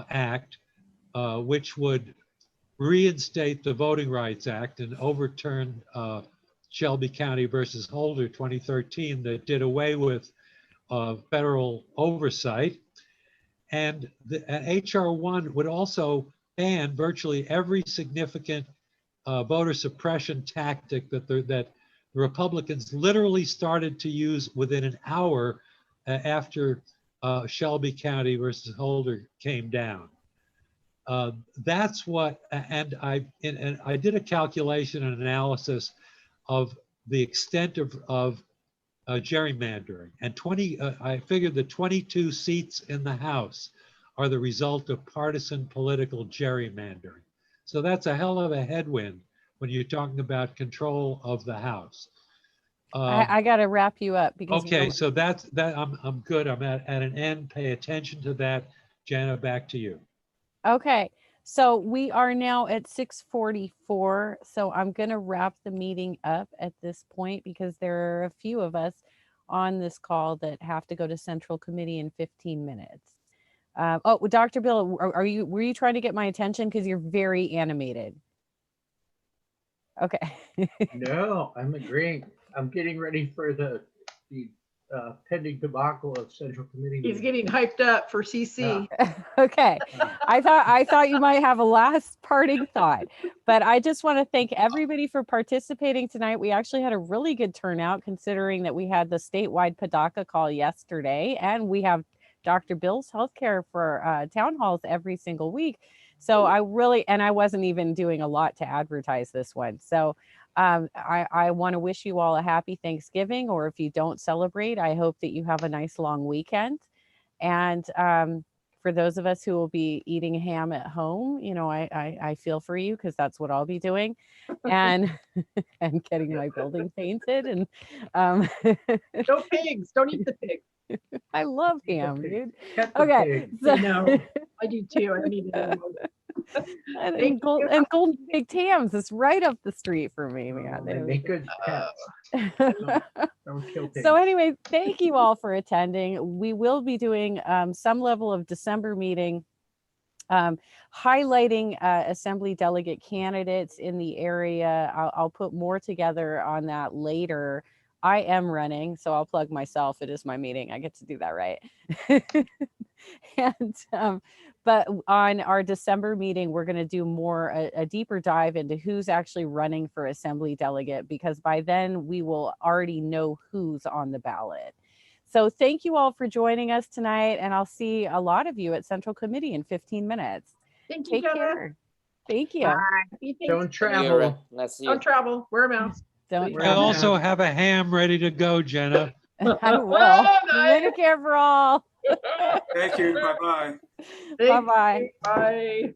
Act, which would reinstate the Voting Rights Act and overturn Shelby County versus Holder 2013 that did away with federal oversight. And H.R. 1 would also ban virtually every significant voter suppression tactic that the Republicans literally started to use within an hour after Shelby County versus Holder came down. That's what, and I did a calculation and analysis of the extent of gerrymandering, and I figured the 22 seats in the House are the result of partisan political gerrymandering. So that's a hell of a headwind when you're talking about control of the House. I got to wrap you up because Okay, so that's that. I'm good. I'm at an end. Pay attention to that. Jana, back to you. Okay, so we are now at 6:44. So I'm going to wrap the meeting up at this point because there are a few of us on this call that have to go to Central Committee in 15 minutes. Oh, Dr. Bill, were you trying to get my attention because you're very animated? Okay. No, I'm agreeing. I'm getting ready for the pending debacle of Central Committee. He's meeting. getting hyped up for CC. Okay. I thought you might have a last parting thought, but I just want to thank everybody for participating tonight. We actually had a really good turnout considering that we had the statewide PDACA call yesterday, and we have Dr. Bill's Healthcare for town halls every single week. So I wasn't even doing a lot to advertise this one. So I want to wish you all a happy Thanksgiving, or if you don't celebrate, I hope that you have a nice long weekend. And for those of us who will be eating ham at home, you know, I feel for you because that's what I'll be doing, and and getting my building painted. And No pigs. Don't eat the pig. I love ham, dude. Cut the Okay, pig. so No, I do too. I need to. and Golden Big Tams is right up the street for me, man. They make good pets. Don't kill pigs. So anyway, thank you all for attending. We will be doing some level of December meeting, highlighting assembly delegate candidates in the area. I'll put more together on that later. I am running, so I'll plug myself. It is my meeting. I get to do that, right? And but on our December meeting, we're going to do a deeper dive into who's actually running for assembly delegate, because by then we will already know who's on the ballot. So thank you all for joining us tonight, and I'll see a lot of you at Central Committee in 15 minutes. Thank you, Take Jenna. care. Thank you. Don't See you. travel. Let's see. Don't travel. Wear a mask. Don't Wear I a travel. also mask. have a ham ready to go, Jenna. I will. Oh, nice. Medicare for all. Thank you. Bye-bye. Thank Bye-bye. you. Bye.